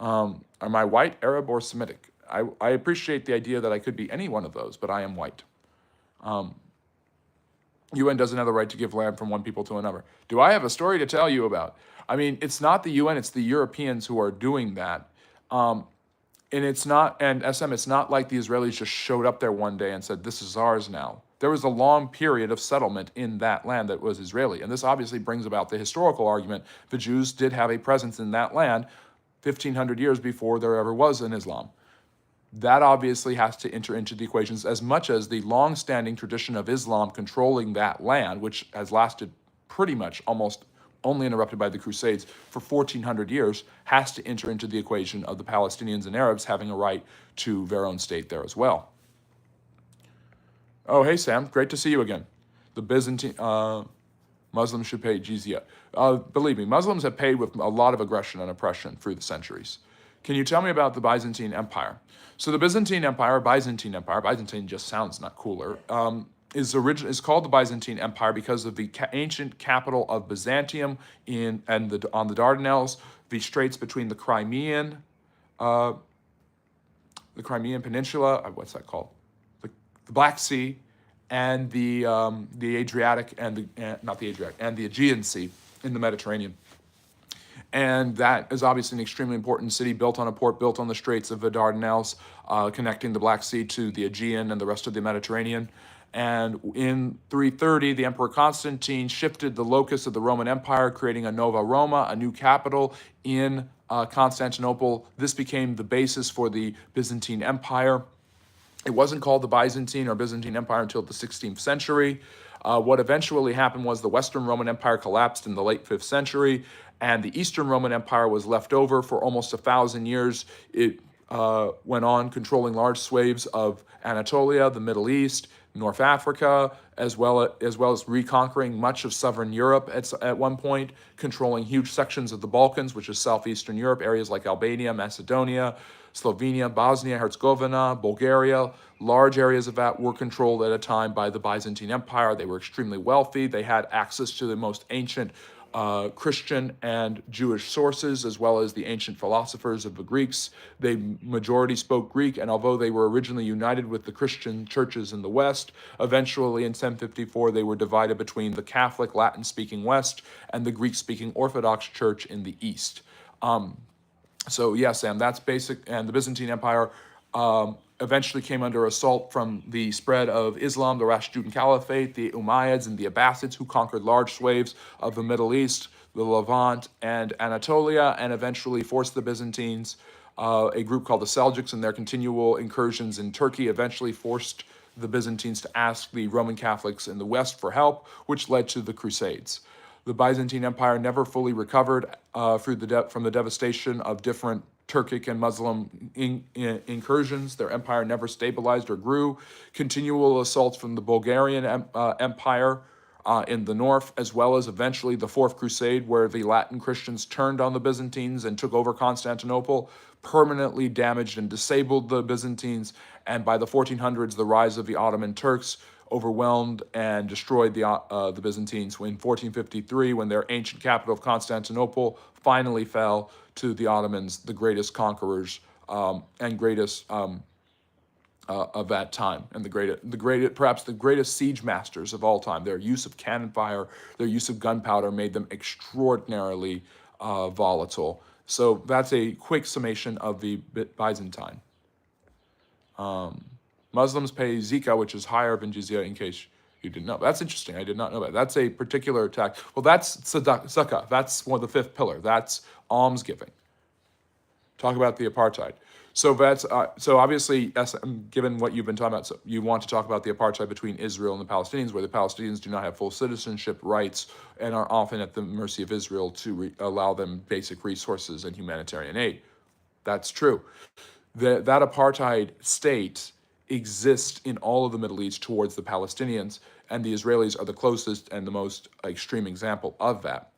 Am I white, Arab, or Semitic? I appreciate the idea that I could be any one of those, but I am white. UN doesn't have the right to give land from one people to another. Do I have a story to tell you about? I mean, it's not the UN, it's the Europeans who are doing that. And it's not like the Israelis just showed up there one day and said, this is ours now. There was a long period of settlement in that land that was Israeli. And this obviously brings about the historical argument. The Jews did have a presence in that land 1,500 years before there ever was an Islam. That obviously has to enter into the equations, as much as the long-standing tradition of Islam controlling that land, which has lasted pretty much almost only interrupted by the Crusades for 1,400 years, has to enter into the equation of the Palestinians and Arabs having a right to their own state there as well. Oh, hey, Sam. Great to see you again. The Byzantine... Muslims should pay jizya. Believe me, Muslims have paid with a lot of aggression and oppression through the centuries. Can you tell me about the Byzantine Empire? So the Byzantine Empire, Byzantine just sounds not cooler, is called the Byzantine Empire because of the ancient capital of Byzantium on the Dardanelles, the straits between the Crimean Peninsula, what's that called? The Black Sea, and the Adriatic and the Aegean Sea in the Mediterranean. And that is obviously an extremely important city, built on a port, built on the straits of the Dardanelles, connecting the Black Sea to the Aegean and the rest of the Mediterranean. And in 330, the Emperor Constantine shifted the locus of the Roman Empire, creating a Nova Roma, a new capital in Constantinople. This became the basis for the Byzantine Empire. It wasn't called the Byzantine or Byzantine Empire until the 16th century. What eventually happened was the Western Roman Empire collapsed in the late 5th century, and the Eastern Roman Empire was left over for almost 1,000 years. It went on controlling large swathes of Anatolia, the Middle East, North Africa, as well as reconquering much of southern Europe at one point, controlling huge sections of the Balkans, which is southeastern Europe, areas like Albania, Macedonia, Slovenia, Bosnia, Herzegovina, Bulgaria. Large areas of that were controlled at a time by the Byzantine Empire. They were extremely wealthy. They had access to the most ancient Christian and Jewish sources, as well as the ancient philosophers of the Greeks. They majority spoke Greek, and although they were originally united with the Christian churches in the West, eventually in 1054 they were divided between the Catholic Latin-speaking West and the Greek-speaking Orthodox Church in the East. So yes, Sam, that's basic. And the Byzantine Empire eventually came under assault from the spread of Islam, the Rashidun Caliphate, the Umayyads, and the Abbasids, who conquered large swathes of the Middle East, the Levant, and Anatolia, and eventually forced the Byzantines. A group called the Seljuks, and their continual incursions in Turkey eventually forced the Byzantines to ask the Roman Catholics in the West for help, which led to the Crusades. The Byzantine Empire never fully recovered from the devastation of different Turkic and Muslim incursions. Their empire never stabilized or grew. Continual assaults from the Bulgarian Empire in the north, as well as eventually the Fourth Crusade, where the Latin Christians turned on the Byzantines and took over Constantinople, permanently damaged and disabled the Byzantines. And by the 1400s, the rise of the Ottoman Turks overwhelmed and destroyed the Byzantines. In 1453, when their ancient capital of Constantinople finally fell to the Ottomans, the greatest conquerors and greatest of that time, and perhaps the greatest siege masters of all time. Their use of cannon fire, their use of gunpowder made them extraordinarily volatile. So that's a quick summation of the Byzantine. Muslims pay zikah, which is higher than jizya, in case you didn't know. That's interesting. I did not know that. That's a particular tax. Well, that's zakah. That's the fifth pillar. That's almsgiving. Talk about the apartheid. So that's so obviously, given what you've been talking about, so you want to talk about the apartheid between Israel and the Palestinians, where the Palestinians do not have full citizenship rights and are often at the mercy of Israel to allow them basic resources and humanitarian aid. That's true. That apartheid state exists in all of the Middle East towards the Palestinians, and the Israelis are the closest and the most extreme example of that.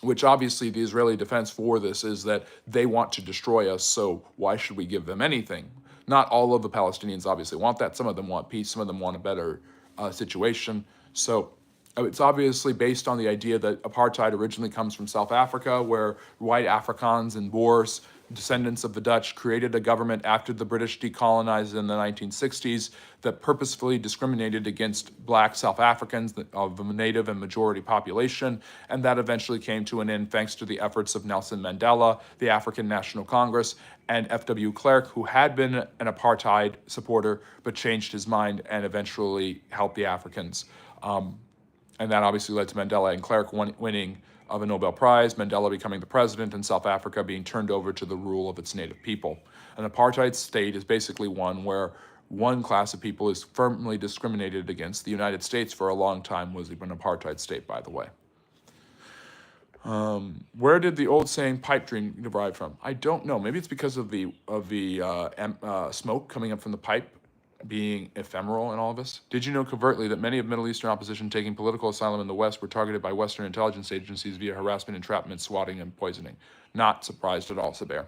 Which obviously the Israeli defense for this is that they want to destroy us, so why should we give them anything? Not all of the Palestinians obviously want that. Some of them want peace, some of them want a better situation. So it's obviously based on the idea that apartheid originally comes from South Africa, where white Afrikaans and Boers, descendants of the Dutch, created a government after the British decolonized in the 1960s that purposefully discriminated against black South Africans of the native and majority population, and that eventually came to an end thanks to the efforts of Nelson Mandela, the African National Congress, and F.W. Clerk, who had been an apartheid supporter but changed his mind and eventually helped the Africans. And that obviously led to Mandela and Clerk winning of a Nobel Prize, Mandela becoming the president, and South Africa being turned over to the rule of its native people. An apartheid state is basically one where one class of people is firmly discriminated against. The United States for a long time was even an apartheid state, by the way. Where did the old saying "pipe dream" derive from? I don't know. Maybe it's because of the smoke coming up from the pipe being ephemeral in all of this. Did you know covertly that many of Middle Eastern opposition taking political asylum in the West were targeted by Western intelligence agencies via harassment, entrapment, swatting, and poisoning? Not surprised at all, Sabir.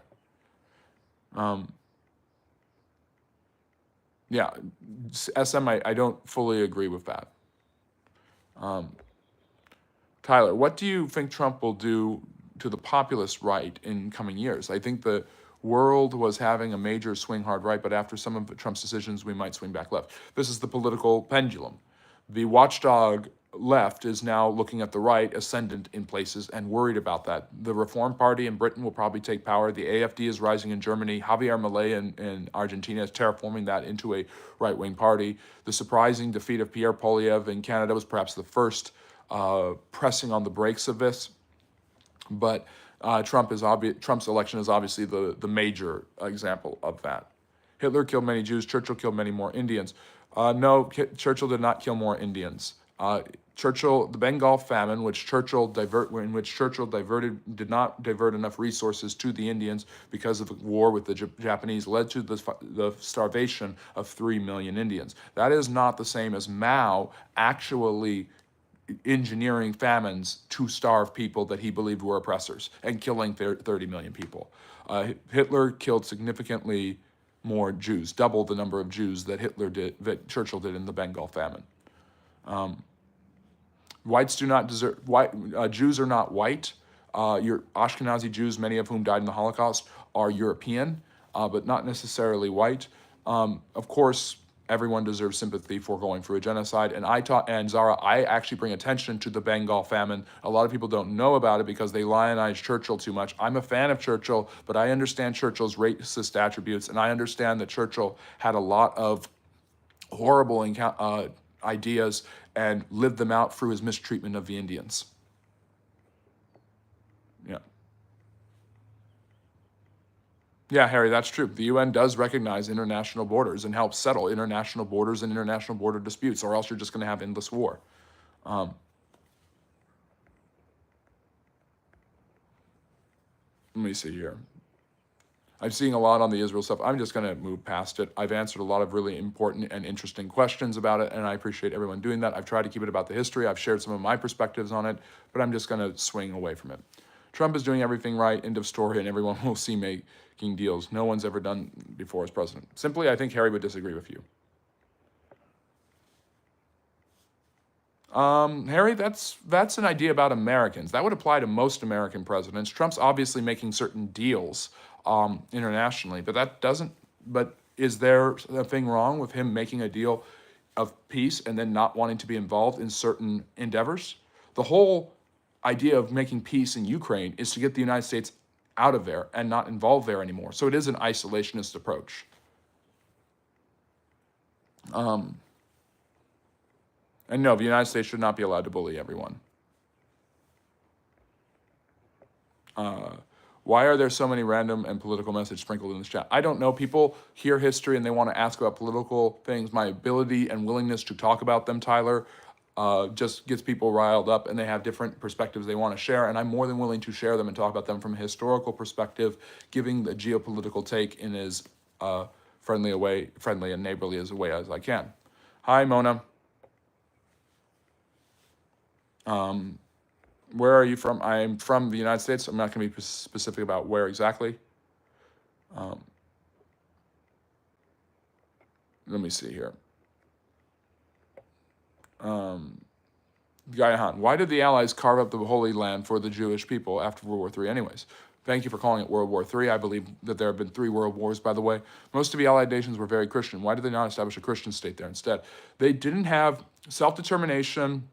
Yeah, SM, I don't fully agree with that. Tyler, what do you think Trump will do to the populist right in coming years? I think the world was having a major swing hard right, but after some of Trump's decisions, we might swing back left. This is the political pendulum. The watchdog left is now looking at the right ascendant in places and worried about that. The Reform Party in Britain will probably take power. The AfD is rising in Germany. Javier Milei in Argentina is terraforming that into a right-wing party. The surprising defeat of Pierre Poilievre in Canada was perhaps the first pressing on the brakes of this. But Trump's election is obviously the major example of that. Hitler killed many Jews. Churchill killed many more Indians. No, Churchill did not kill more Indians. The Bengal famine, in which Churchill did not divert enough resources to the Indians because of the war with the Japanese, led to the starvation of 3 million Indians. That is not the same as Mao actually engineering famines to starve people that he believed were oppressors and killing 30 million people. Hitler killed significantly more Jews, double the number of Jews that Churchill did in the Bengal famine. Whites do not deserve. Jews are not white. Your Ashkenazi Jews, many of whom died in the Holocaust, are European, but not necessarily white. Of course, everyone deserves sympathy for going through a genocide. And Zara, I actually bring attention to the Bengal famine. A lot of people don't know about it because they lionize Churchill too much. I'm a fan of Churchill, but I understand Churchill's racist attributes, and I understand that Churchill had a lot of horrible ideas and lived them out through his mistreatment of the Indians. Yeah. Yeah, Harry, that's true. The UN does recognize international borders and help settle international borders and international border disputes, or else you're just going to have endless war. Let me see here. I'm seeing a lot on the Israel stuff. I'm just going to move past it. I've answered a lot of really important and interesting questions about it, and I appreciate everyone doing that. I've tried to keep it about the history. I've shared some of my perspectives on it, but I'm just going to swing away from it. Trump is doing everything right, end of story, and everyone will see making deals no one's ever done before as president. Simply, I think Harry would disagree with you. Harry, that's an idea about Americans. That would apply to most American presidents. Trump's obviously making certain deals internationally, but that doesn't. But is there a thing wrong with him making a deal of peace and then not wanting to be involved in certain endeavors? The whole idea of making peace in Ukraine is to get the United States out of there and not involved there anymore. So it is an isolationist approach. And no, the United States should not be allowed to bully everyone. Why are there so many random and political messages sprinkled in this chat? I don't know. People hear history and they want to ask about political things. My ability and willingness to talk about them, Tyler, just gets people riled up, and they have different perspectives they want to share. And I'm more than willing to share them and talk about them from a historical perspective, giving the geopolitical take in as friendly and neighborly as a way as I can. Hi, Mona. Where are you from? I'm from the United States. I'm not going to be specific about where exactly. Let me see here. Gayahan, why did the Allies carve up the Holy Land for the Jewish people after World War III anyways? Thank you for calling it World War III. I believe that there have been 3 world wars, by the way. Most of the Allied nations were very Christian. Why did they not establish a Christian state there instead? They didn't have self-determination.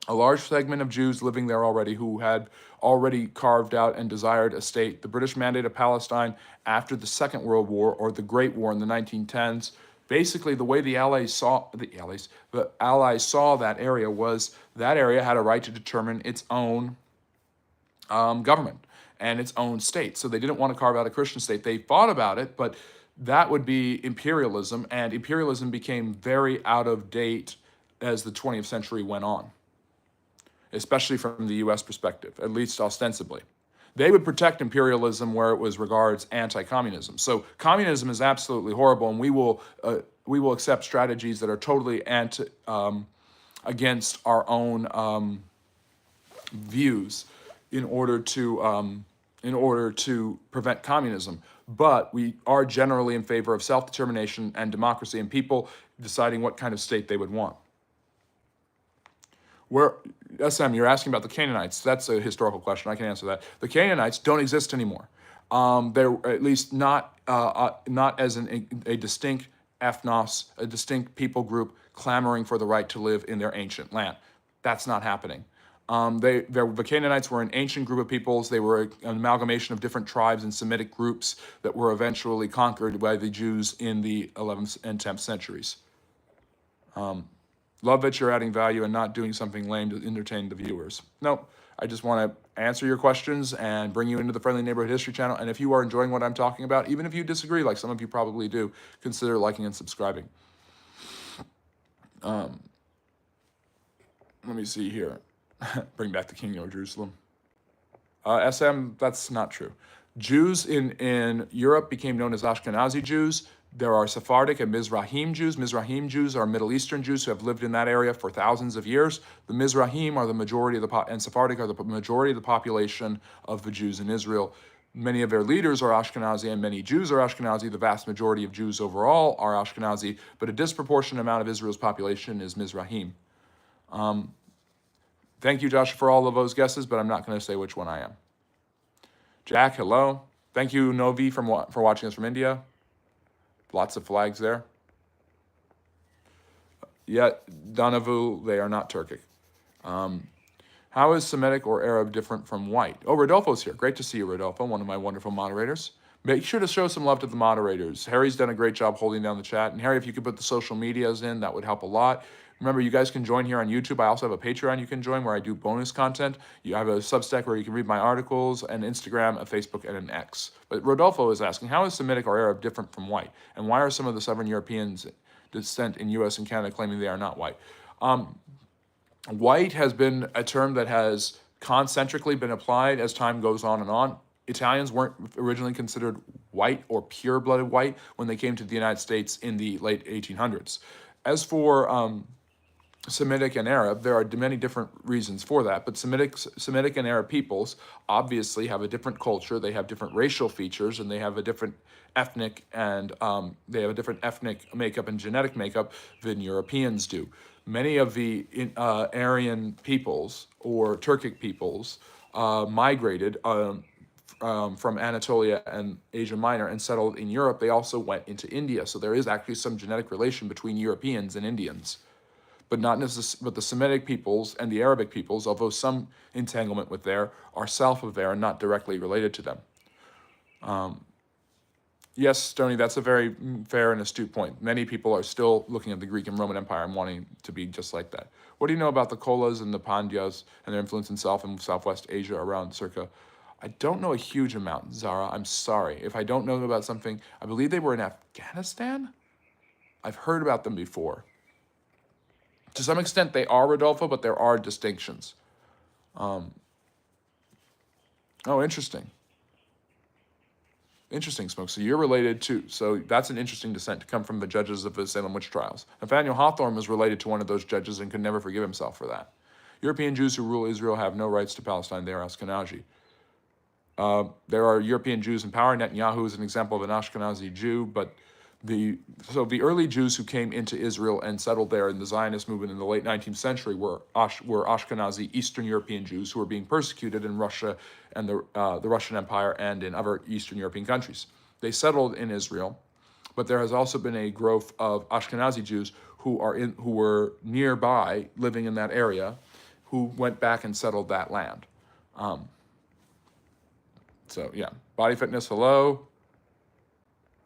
A large segment of Jews living there already who had already carved out and desired a state. The British Mandate of Palestine after the Second World War, or the Great War in the 1910s, basically the way the Allies saw that area was that area had a right to determine its own government and its own state. So they didn't want to carve out a Christian state. They thought about it, but that would be imperialism, and imperialism became very out of date as the 20th century went on, especially from the U.S. perspective, at least ostensibly. They would protect imperialism where it was regards anti-communism. So communism is absolutely horrible, and we will accept strategies that are totally against our own views in order to prevent communism. But we are generally in favor of self-determination and democracy, and people deciding what kind of state they would want. SM, you're asking about the Canaanites. That's a historical question. I can answer that. The Canaanites don't exist anymore. They're at least not as a distinct ethnos, a distinct people group clamoring for the right to live in their ancient land. That's not happening. The Canaanites were an ancient group of peoples. They were an amalgamation of different tribes and Semitic groups that were eventually conquered by the Jews in the 11th and 10th centuries. Love that you're adding value and not doing something lame to entertain the viewers. No, I just want to answer your questions and bring you into the Friendly Neighborhood History channel. And if you are enjoying what I'm talking about, even if you disagree, like some of you probably do, consider liking and subscribing. Let me see here. Bring back the Kingdom of Jerusalem. SM, that's not true. Jews in Europe became known as Ashkenazi Jews. There are Sephardic and Mizrahim Jews. Mizrahim Jews are Middle Eastern Jews who have lived in that area for thousands of years. The Mizrahim are the majority of and Sephardic are the majority of the population of the Jews in Israel. Many of their leaders are Ashkenazi and many Jews are Ashkenazi. The vast majority of Jews overall are Ashkenazi, but a disproportionate amount of Israel's population is Mizrahim. Thank you, Josh, for all of those guesses, but I'm not going to say which one I am. Jack, hello. Thank you, Novi, for watching us from India. Lots of flags there. Yet, Donavu, they are not Turkic. How is Semitic or Arab different from white? Oh, Rodolfo's here. Great to see you, Rodolfo, one of my wonderful moderators. Make sure to show some love to the moderators. Harry's done a great job holding down the chat. And Harry, if you could put the social medias in, that would help a lot. Remember, you guys can join here on YouTube. I also have a Patreon you can join where I do bonus content. You have a Substack where you can read my articles, an Instagram, a Facebook, and an X. But Rodolfo is asking, how is Semitic or Arab different from white? And why are some of the Southern Europeans descent in U.S. and Canada claiming they are not white? White has been a term that has concentrically been applied as time goes on and on. Italians weren't originally considered white or pure-blooded white when they came to the United States in the late 1800s. As for Semitic and Arab, there are many different reasons for that, but Semitic and Arab peoples obviously have a different culture, they have different racial features, and they have a different ethnic makeup and genetic makeup than Europeans do. Many of the Aryan peoples or Turkic peoples migrated from Anatolia and Asia Minor and settled in Europe. They also went into India, so there is actually some genetic relation between Europeans and Indians. But not necessarily, but the Semitic peoples and the Arabic peoples, although some entanglement with there, are south of there and not directly related to them. Yes, Stoney, that's a very fair and astute point. Many people are still looking at the Greek and Roman Empire and wanting to be just like that. What do you know about the Cholas and the Pandyas and their influence in South and Southwest Asia around circa? I don't know a huge amount, Zara. I'm sorry. If I don't know about something, I believe they were in Afghanistan? I've heard about them before. To some extent, they are Rodolfo, but there are distinctions. Oh, interesting. Interesting, Smoke. So you're related to, so that's an interesting descent to come from the judges of the Salem witch trials. Nathaniel Hawthorne was related to one of those judges and could never forgive himself for that. European Jews who rule Israel have no rights to Palestine. They are Ashkenazi. There are European Jews in power. Netanyahu is an example of an Ashkenazi Jew, but the early Jews who came into Israel and settled there in the Zionist movement in the late 19th century were Ashkenazi Eastern European Jews who were being persecuted in Russia and the Russian Empire and in other Eastern European countries. They settled in Israel, but there has also been a growth of Ashkenazi Jews who were nearby, living in that area, who went back and settled that land. So yeah, Body Fitness, hello.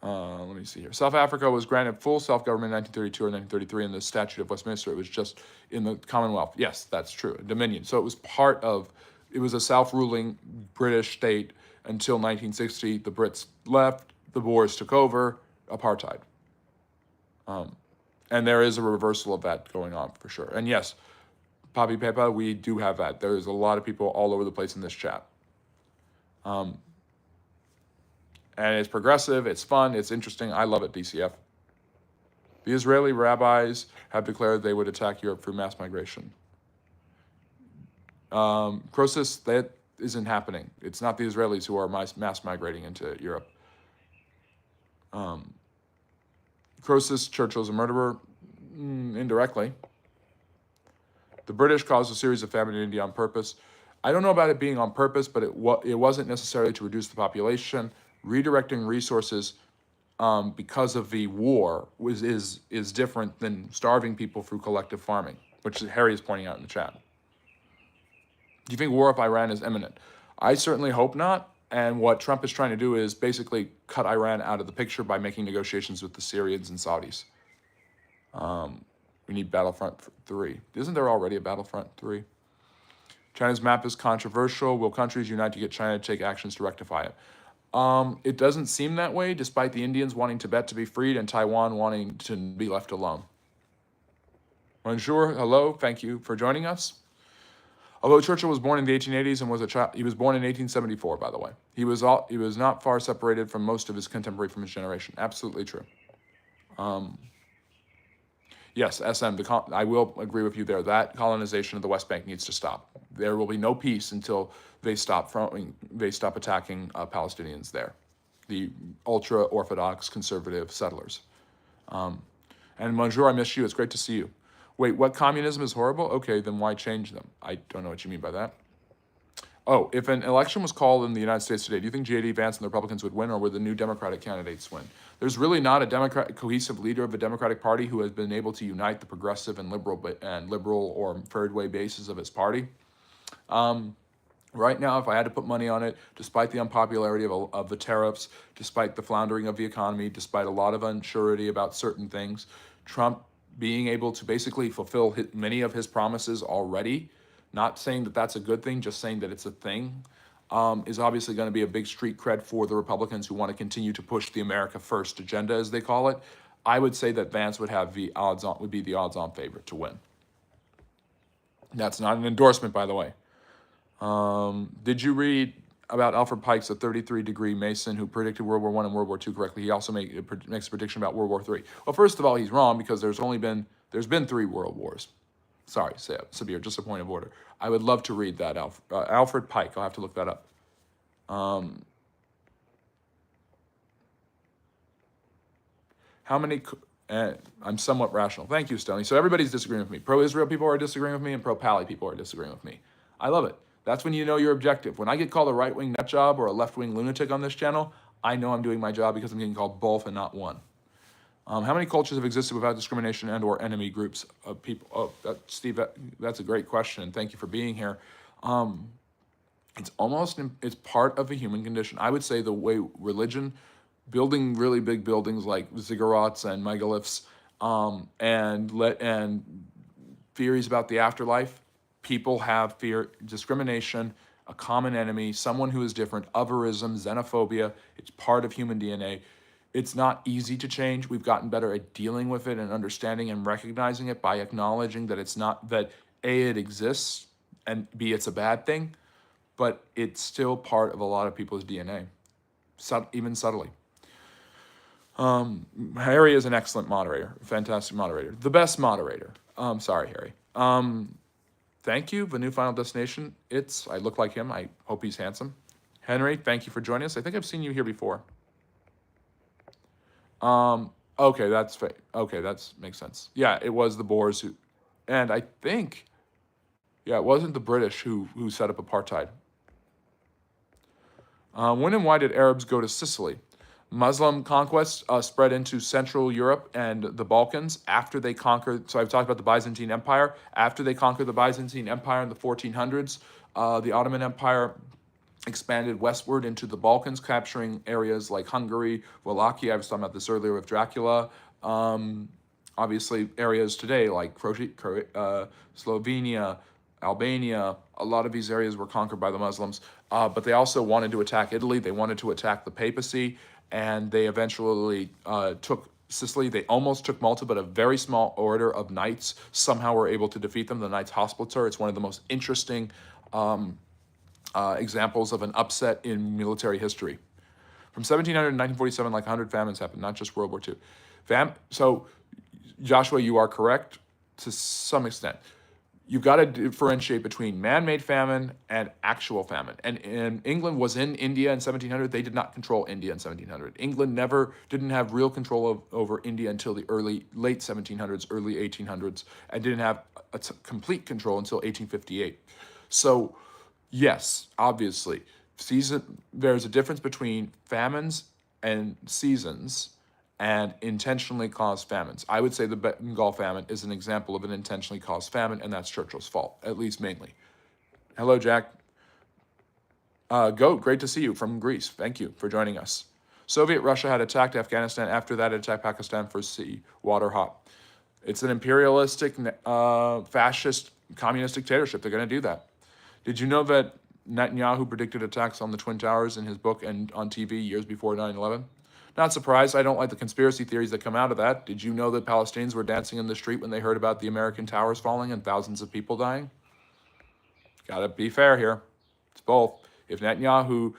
Let me see here. South Africa was granted full self-government in 1932 or 1933 in the Statute of Westminster. It was just in the Commonwealth. Yes, that's true. Dominion. So it was a self-ruling British state until 1960. The Brits left. The Boers took over. Apartheid. And there is a reversal of that going on for sure. And yes, Papi Pepa, we do have that. There's a lot of people all over the place in this chat. And it's progressive, it's fun, it's interesting. I love it, DCF. The Israeli rabbis have declared they would attack Europe through mass migration. Croesus, that isn't happening. It's not the Israelis who are mass migrating into Europe. Croesus, Churchill's a murderer, indirectly. The British caused a series of famine in India on purpose. I don't know about it being on purpose, but it wasn't necessarily to reduce the population. Redirecting resources because of the war is different than starving people through collective farming, which Harry is pointing out in the chat. Do you think war with Iran is imminent? I certainly hope not. And what Trump is trying to do is basically cut Iran out of the picture by making negotiations with the Syrians and Saudis. We need Battlefront 3. Isn't there already a Battlefront 3? China's map is controversial. Will countries unite to get China to take actions to rectify it? It doesn't seem that way, despite the Indians wanting Tibet to be freed and Taiwan wanting to be left alone. Bonjour, hello, thank you for joining us. Although Churchill was born in the 1880s and was a child, he was born in 1874, by the way. He was not far separated from most of his contemporary from his generation. Absolutely true. Yes, SM, I will agree with you there. That colonization of the West Bank needs to stop. There will be no peace until they stop attacking Palestinians there, the ultra-Orthodox conservative settlers. And bonjour, I miss you. It's great to see you. Wait, what, communism is horrible? Okay, then why change them? I don't know what you mean by that. Oh, if an election was called in the United States today, do you think J.D. Vance and the Republicans would win, or would the new Democratic candidates win? There's really not a cohesive leader of the Democratic Party who has been able to unite the progressive and liberal or third way bases of his party. Right now, if I had to put money on it, despite the unpopularity of the tariffs, despite the floundering of the economy, despite a lot of unsurety about certain things, Trump being able to basically fulfill many of his promises already, not saying that that's a good thing, just saying that it's a thing, is obviously going to be a big street cred for the Republicans who want to continue to push the America First agenda, as they call it. I would say that Vance would be the odds-on favorite to win. That's not an endorsement, by the way. Did you read about Alfred Pike's a 33-degree Mason who predicted World War I and World War II correctly? He also makes a prediction about World War III. Well, first of all, he's wrong because there's been 3 world wars. Sorry, Sabir, just a point of order. I would love to read that, Alfred Pike. I'll have to look that up. How many... I'm somewhat rational. Thank you, Stoney. So everybody's disagreeing with me. Pro-Israel people are disagreeing with me, and pro-Pally people are disagreeing with me. I love it. That's when you know you're objective. When I get called a right-wing nut job or a left-wing lunatic on this channel, I know I'm doing my job because I'm getting called both and not one. How many cultures have existed without discrimination and or enemy groups of people? Oh, Steve, that's a great question. Thank you for being here. It's part of the human condition. I would say the way religion, building really big buildings like ziggurats and megaliths, and theories about the afterlife, people have fear, discrimination, a common enemy, someone who is different, otherism, xenophobia. It's part of human DNA. It's not easy to change. We've gotten better at dealing with it and understanding and recognizing it by acknowledging that it's not that A, it exists, and B, it's a bad thing, but it's still part of a lot of people's DNA, even subtly. Harry is an excellent moderator, fantastic moderator, the best moderator. Sorry, Harry. Thank you. The new Final Destination. I look like him. I hope he's handsome. Henry, thank you for joining us. I think I've seen you here before. Okay, that makes sense. Yeah, it was the Boers who, and I think, yeah, it wasn't the British who set up apartheid. When and why did Arabs go to Sicily? Muslim conquest spread into Central Europe and the Balkans after they conquered. So I've talked about the Byzantine Empire. After they conquered the Byzantine Empire in the 1400s, the Ottoman Empire expanded westward into the Balkans, capturing areas like Hungary, Wallachia. I was talking about this earlier with Dracula. Obviously, areas today like Slovenia, Albania. A lot of these areas were conquered by the Muslims, but they also wanted to attack Italy. They wanted to attack the papacy, and they eventually took Sicily. They almost took Malta, but a very small order of knights somehow were able to defeat them. The Knights Hospitaller. It's one of the most interesting examples of an upset in military history. From 1700 to 1947, like 100 famines happened, not just World War II. So, Joshua, you are correct to some extent. You've got to differentiate between man-made famine and actual famine. And England was in India in 1700. They did not control India in 1700. England didn't have real control over India until the late 1700s, early 1800s, and didn't have complete control until 1858. So, yes, obviously, there's a difference between famines and seasons and intentionally caused famines. I would say the Bengal famine is an example of an intentionally caused famine, and that's Churchill's fault, at least mainly. Hello, Jack. Goat, great to see you from Greece. Thank you for joining us. Soviet Russia had attacked Afghanistan. After that, it attacked Pakistan for sea, water hot. It's an imperialistic, fascist, communist dictatorship. They're going to do that. Did you know that Netanyahu predicted attacks on the Twin Towers in his book and on TV years before 9/11? Not surprised. I don't like the conspiracy theories that come out of that. Did you know that Palestinians were dancing in the street when they heard about the American towers falling and thousands of people dying? Gotta be fair here. It's both. If Netanyahu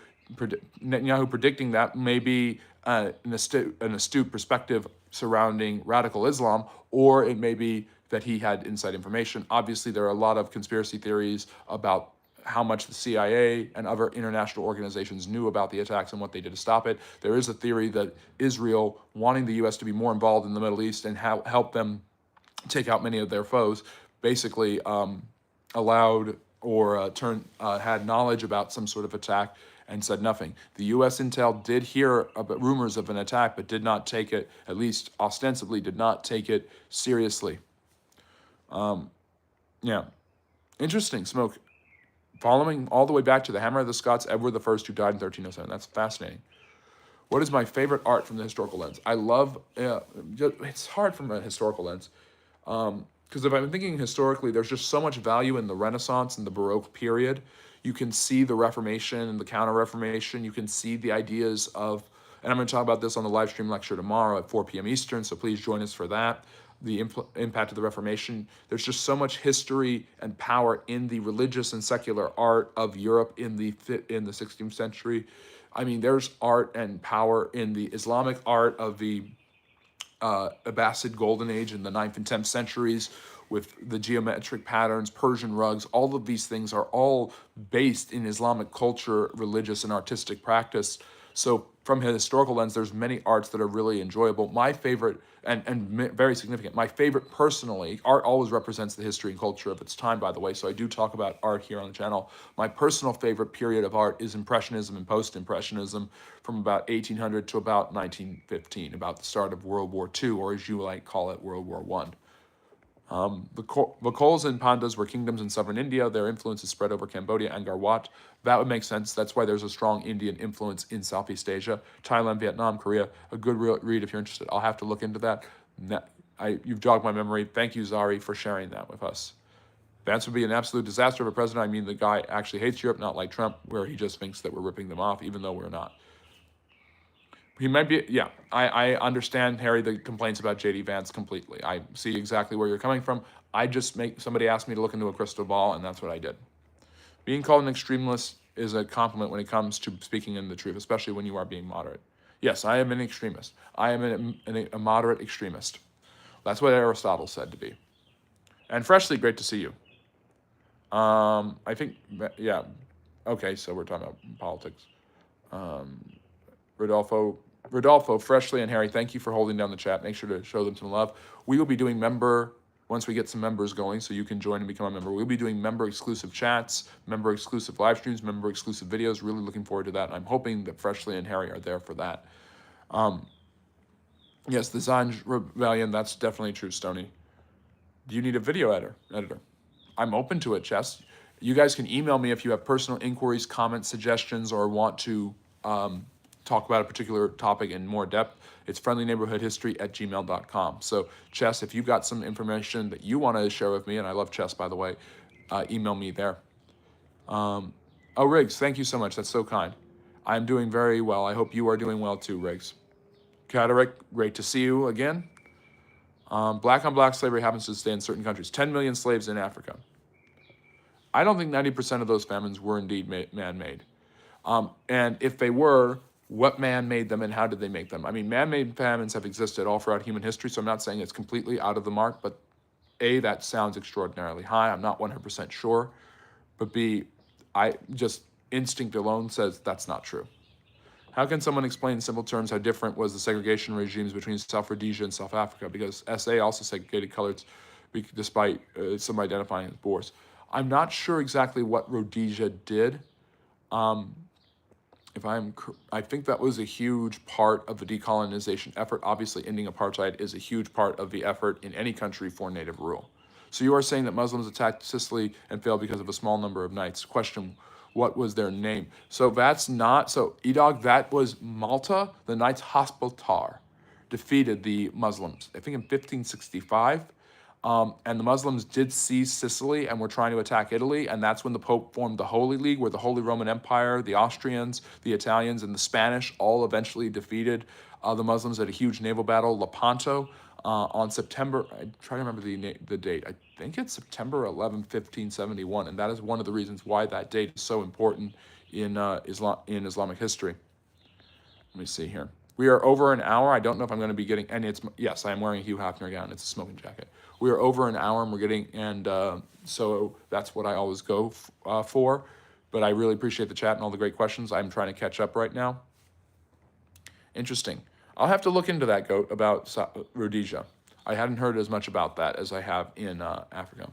predicting that may be an astute perspective surrounding radical Islam, or it may be that he had inside information. Obviously, there are a lot of conspiracy theories about how much the CIA and other international organizations knew about the attacks and what they did to stop it. There is a theory that Israel, wanting the U.S. to be more involved in the Middle East and help them take out many of their foes, basically allowed or had knowledge about some sort of attack and said nothing. The U.S. intel did hear about rumors of an attack, but did not take it, at least ostensibly, did not take it seriously. Yeah, interesting. Smoke. Following all the way back to the Hammer of the Scots, Edward I, who died in 1307. That's fascinating. What is my favorite art from the historical lens? I love, it's hard from a historical lens. Because if I'm thinking historically, there's just so much value in the Renaissance and the Baroque period. You can see the Reformation and the Counter-Reformation. You can see the ideas of, and I'm going to talk about this on the live stream lecture tomorrow at 4 p.m. Eastern, so please join us for that. The impact of the Reformation. There's just so much history and power in the religious and secular art of Europe in the 16th century. I mean, there's art and power in the Islamic art of the Abbasid Golden Age in the 9th and 10th centuries with the geometric patterns, Persian rugs. All of these things are all based in Islamic culture, religious and artistic practice. So from a historical lens, there's many arts that are really enjoyable. My favorite, and very significant, my favorite personally, art always represents the history and culture of its time, by the way, so I do talk about art here on the channel. My personal favorite period of art is Impressionism and Post-Impressionism from about 1800 to about 1915, about the start of World War II, or as you like call it, World War I. The Kols and Pandas were kingdoms in southern India. Their influence is spread over Cambodia and Garwat. That would make sense. That's why there's a strong Indian influence in Southeast Asia. Thailand, Vietnam, Korea. A good read if you're interested. I'll have to look into that. You've jogged my memory. Thank you, Zari, for sharing that with us. Vance would be an absolute disaster of a president. I mean, the guy actually hates Europe, not like Trump, where he just thinks that we're ripping them off, even though we're not. He might be, yeah, I understand, Harry, the complaints about J.D. Vance completely. I see exactly where you're coming from. Somebody asked me to look into a crystal ball, and that's what I did. Being called an extremist is a compliment when it comes to speaking in the truth, especially when you are being moderate. Yes, I am an extremist. I am a moderate extremist. That's what Aristotle said to be. And Freshly, great to see you. I think, yeah, okay, so we're talking about politics. Rodolfo, Freshly, and Harry, thank you for holding down the chat. Make sure to show them some love. We will be doing once we get some members going, so you can join and become a member, we'll be doing member-exclusive chats, member-exclusive live streams, member-exclusive videos. Really looking forward to that. And I'm hoping that Freshly and Harry are there for that. Yes, the Zanj Rebellion, that's definitely true, Stony. Do you need a video editor? I'm open to it, Chess. You guys can email me if you have personal inquiries, comments, suggestions, or want to talk about a particular topic in more depth. It's friendlyneighborhoodhistory@gmail.com. So, Chess, if you've got some information that you want to share with me, and I love Chess, by the way, email me there. Oh, Riggs, thank you so much. That's so kind. I'm doing very well. I hope you are doing well too, Riggs. Cataract, great to see you again. Black on black slavery happens to stay in certain countries. 10 million slaves in Africa. I don't think 90% of those famines were indeed man-made. And if they were, what man made them and how did they make them? I mean, man-made famines have existed all throughout human history, so I'm not saying it's completely out of the mark, but A, that sounds extraordinarily high. I'm not 100% sure. But B, instinct alone says that's not true. How can someone explain in simple terms how different was the segregation regimes between South Rhodesia and South Africa? Because SA also segregated colors despite some identifying as Boers. I'm not sure exactly what Rhodesia did. I think that was a huge part of the decolonization effort. Obviously, ending apartheid is a huge part of the effort in any country for native rule. So you are saying that Muslims attacked Sicily and failed because of a small number of knights. Question, what was their name? So that's not, so Edog, that was Malta. The Knights Hospitaller defeated the Muslims, I think in 1565. And the Muslims did seize Sicily and were trying to attack Italy, and that's when the Pope formed the Holy League, where the Holy Roman Empire, the Austrians, the Italians, and the Spanish all eventually defeated the Muslims at a huge naval battle, Lepanto, on September, I'm trying to remember the date, I think it's September 11, 1571, and that is one of the reasons why that date is so important in Islamic history. Let me see here. We are over an hour. I don't know if I'm going to be getting, and it's, yes, I am wearing a Hugh Hefner gown. It's a smoking jacket. We are over an hour and we're getting, and so that's what I always go for. But I really appreciate the chat and all the great questions. I'm trying to catch up right now. Interesting. I'll have to look into that, Goat, about Rhodesia. I hadn't heard as much about that as I have in Africa.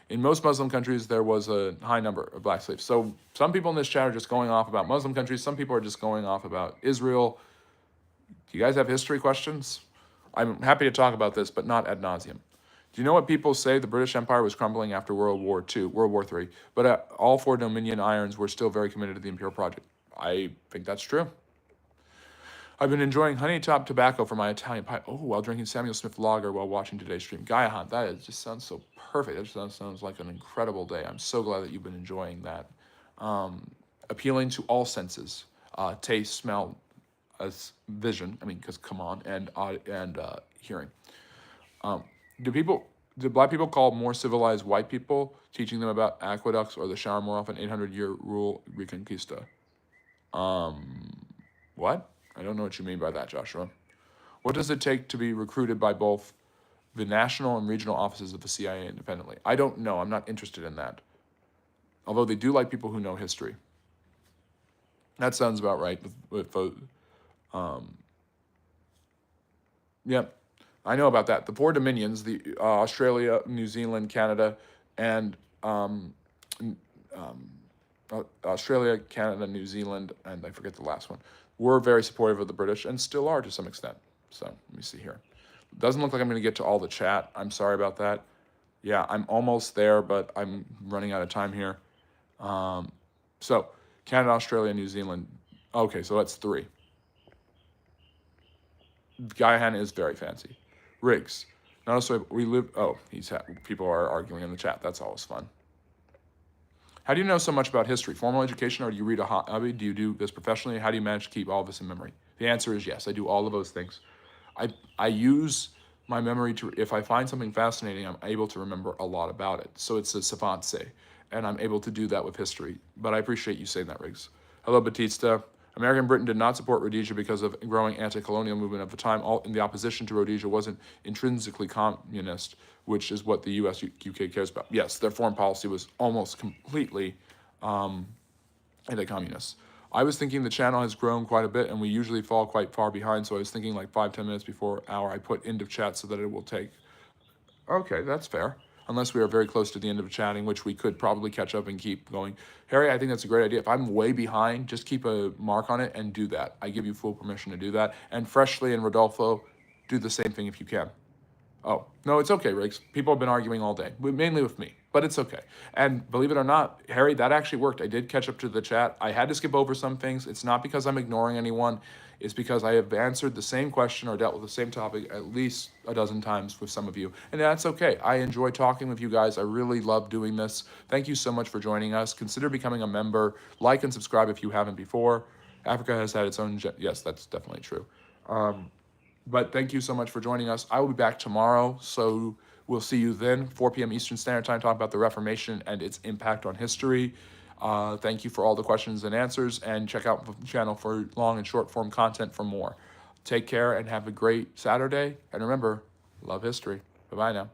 In most Muslim countries, there was a high number of black slaves. So some people in this chat are just going off about Muslim countries. Some people are just going off about Israel. Do you guys have history questions? I'm happy to talk about this, but not ad nauseum. Do you know what people say? The British Empire was crumbling after World War III, but all four Dominion irons were still very committed to the imperial project. I think that's true. I've been enjoying honey top tobacco for my Italian pie. Oh, while drinking Samuel Smith Lager while watching today's stream. Gaiahan, just sounds so perfect. That just sounds like an incredible day. I'm so glad that you've been enjoying that. Appealing to all senses, taste, smell, as vision. I mean, because come on, and hearing. Do black people call more civilized white people, teaching them about aqueducts or the shower more often? 800-year rule Reconquista. What? I don't know what you mean by that, Joshua. What does it take to be recruited by both the national and regional offices of the CIA independently? I don't know. I'm not interested in that. Although they do like people who know history. That sounds about right. Yep, I know about that. The four dominions, the Australia, New Zealand, Canada, and Australia, Canada, New Zealand, and I forget the last one, were very supportive of the British and still are to some extent. So let me see here. Doesn't look like I'm going to get to all the chat. I'm sorry about that. Yeah, I'm almost there, but I'm running out of time here. So Canada, Australia, New Zealand. Okay, so that's 3. Gaihan is very fancy. Riggs. Not also we live. Oh, people are arguing in the chat. That's always fun. How do you know so much about history? Formal education, or do you read a hobby? Do you do this professionally? How do you manage to keep all of this in memory? The answer is yes. I do all of those things. I use my memory to, if I find something fascinating, I'm able to remember a lot about it. So it's a savant say, and I'm able to do that with history. But I appreciate you saying that, Riggs. Hello, Batista. American Britain did not support Rhodesia because of growing anti-colonial movement of the time. In the opposition to Rhodesia wasn't intrinsically communist, which is what the US, UK cares about. Yes, their foreign policy was almost completely anti-communist. I was thinking the channel has grown quite a bit, and we usually fall quite far behind, so I was thinking like 5-10 minutes before hour, I put end of chat so that it will take. Okay, that's fair. Unless we are very close to the end of chatting, which we could probably catch up and keep going. Harry, I think that's a great idea. If I'm way behind, just keep a mark on it and do that. I give you full permission to do that. And Freshly and Rodolfo, do the same thing if you can. Oh, no, it's okay, Riggs. People have been arguing all day, mainly with me, but it's okay. And believe it or not, Harry, that actually worked. I did catch up to the chat. I had to skip over some things. It's not because I'm ignoring anyone. It's because I have answered the same question or dealt with the same topic at least a dozen times with some of you. And that's okay. I enjoy talking with you guys. I really love doing this. Thank you so much for joining us. Consider becoming a member. Like and subscribe if you haven't before. Africa has had its own... Yes, that's definitely true. But thank you so much for joining us. I will be back tomorrow, so we'll see you then, 4 p.m. Eastern Standard Time, talking about the Reformation and its impact on history. Thank you for all the questions and answers, and check out the channel for long and short form content for more. Take care and have a great Saturday. And remember, love history. Bye-bye now.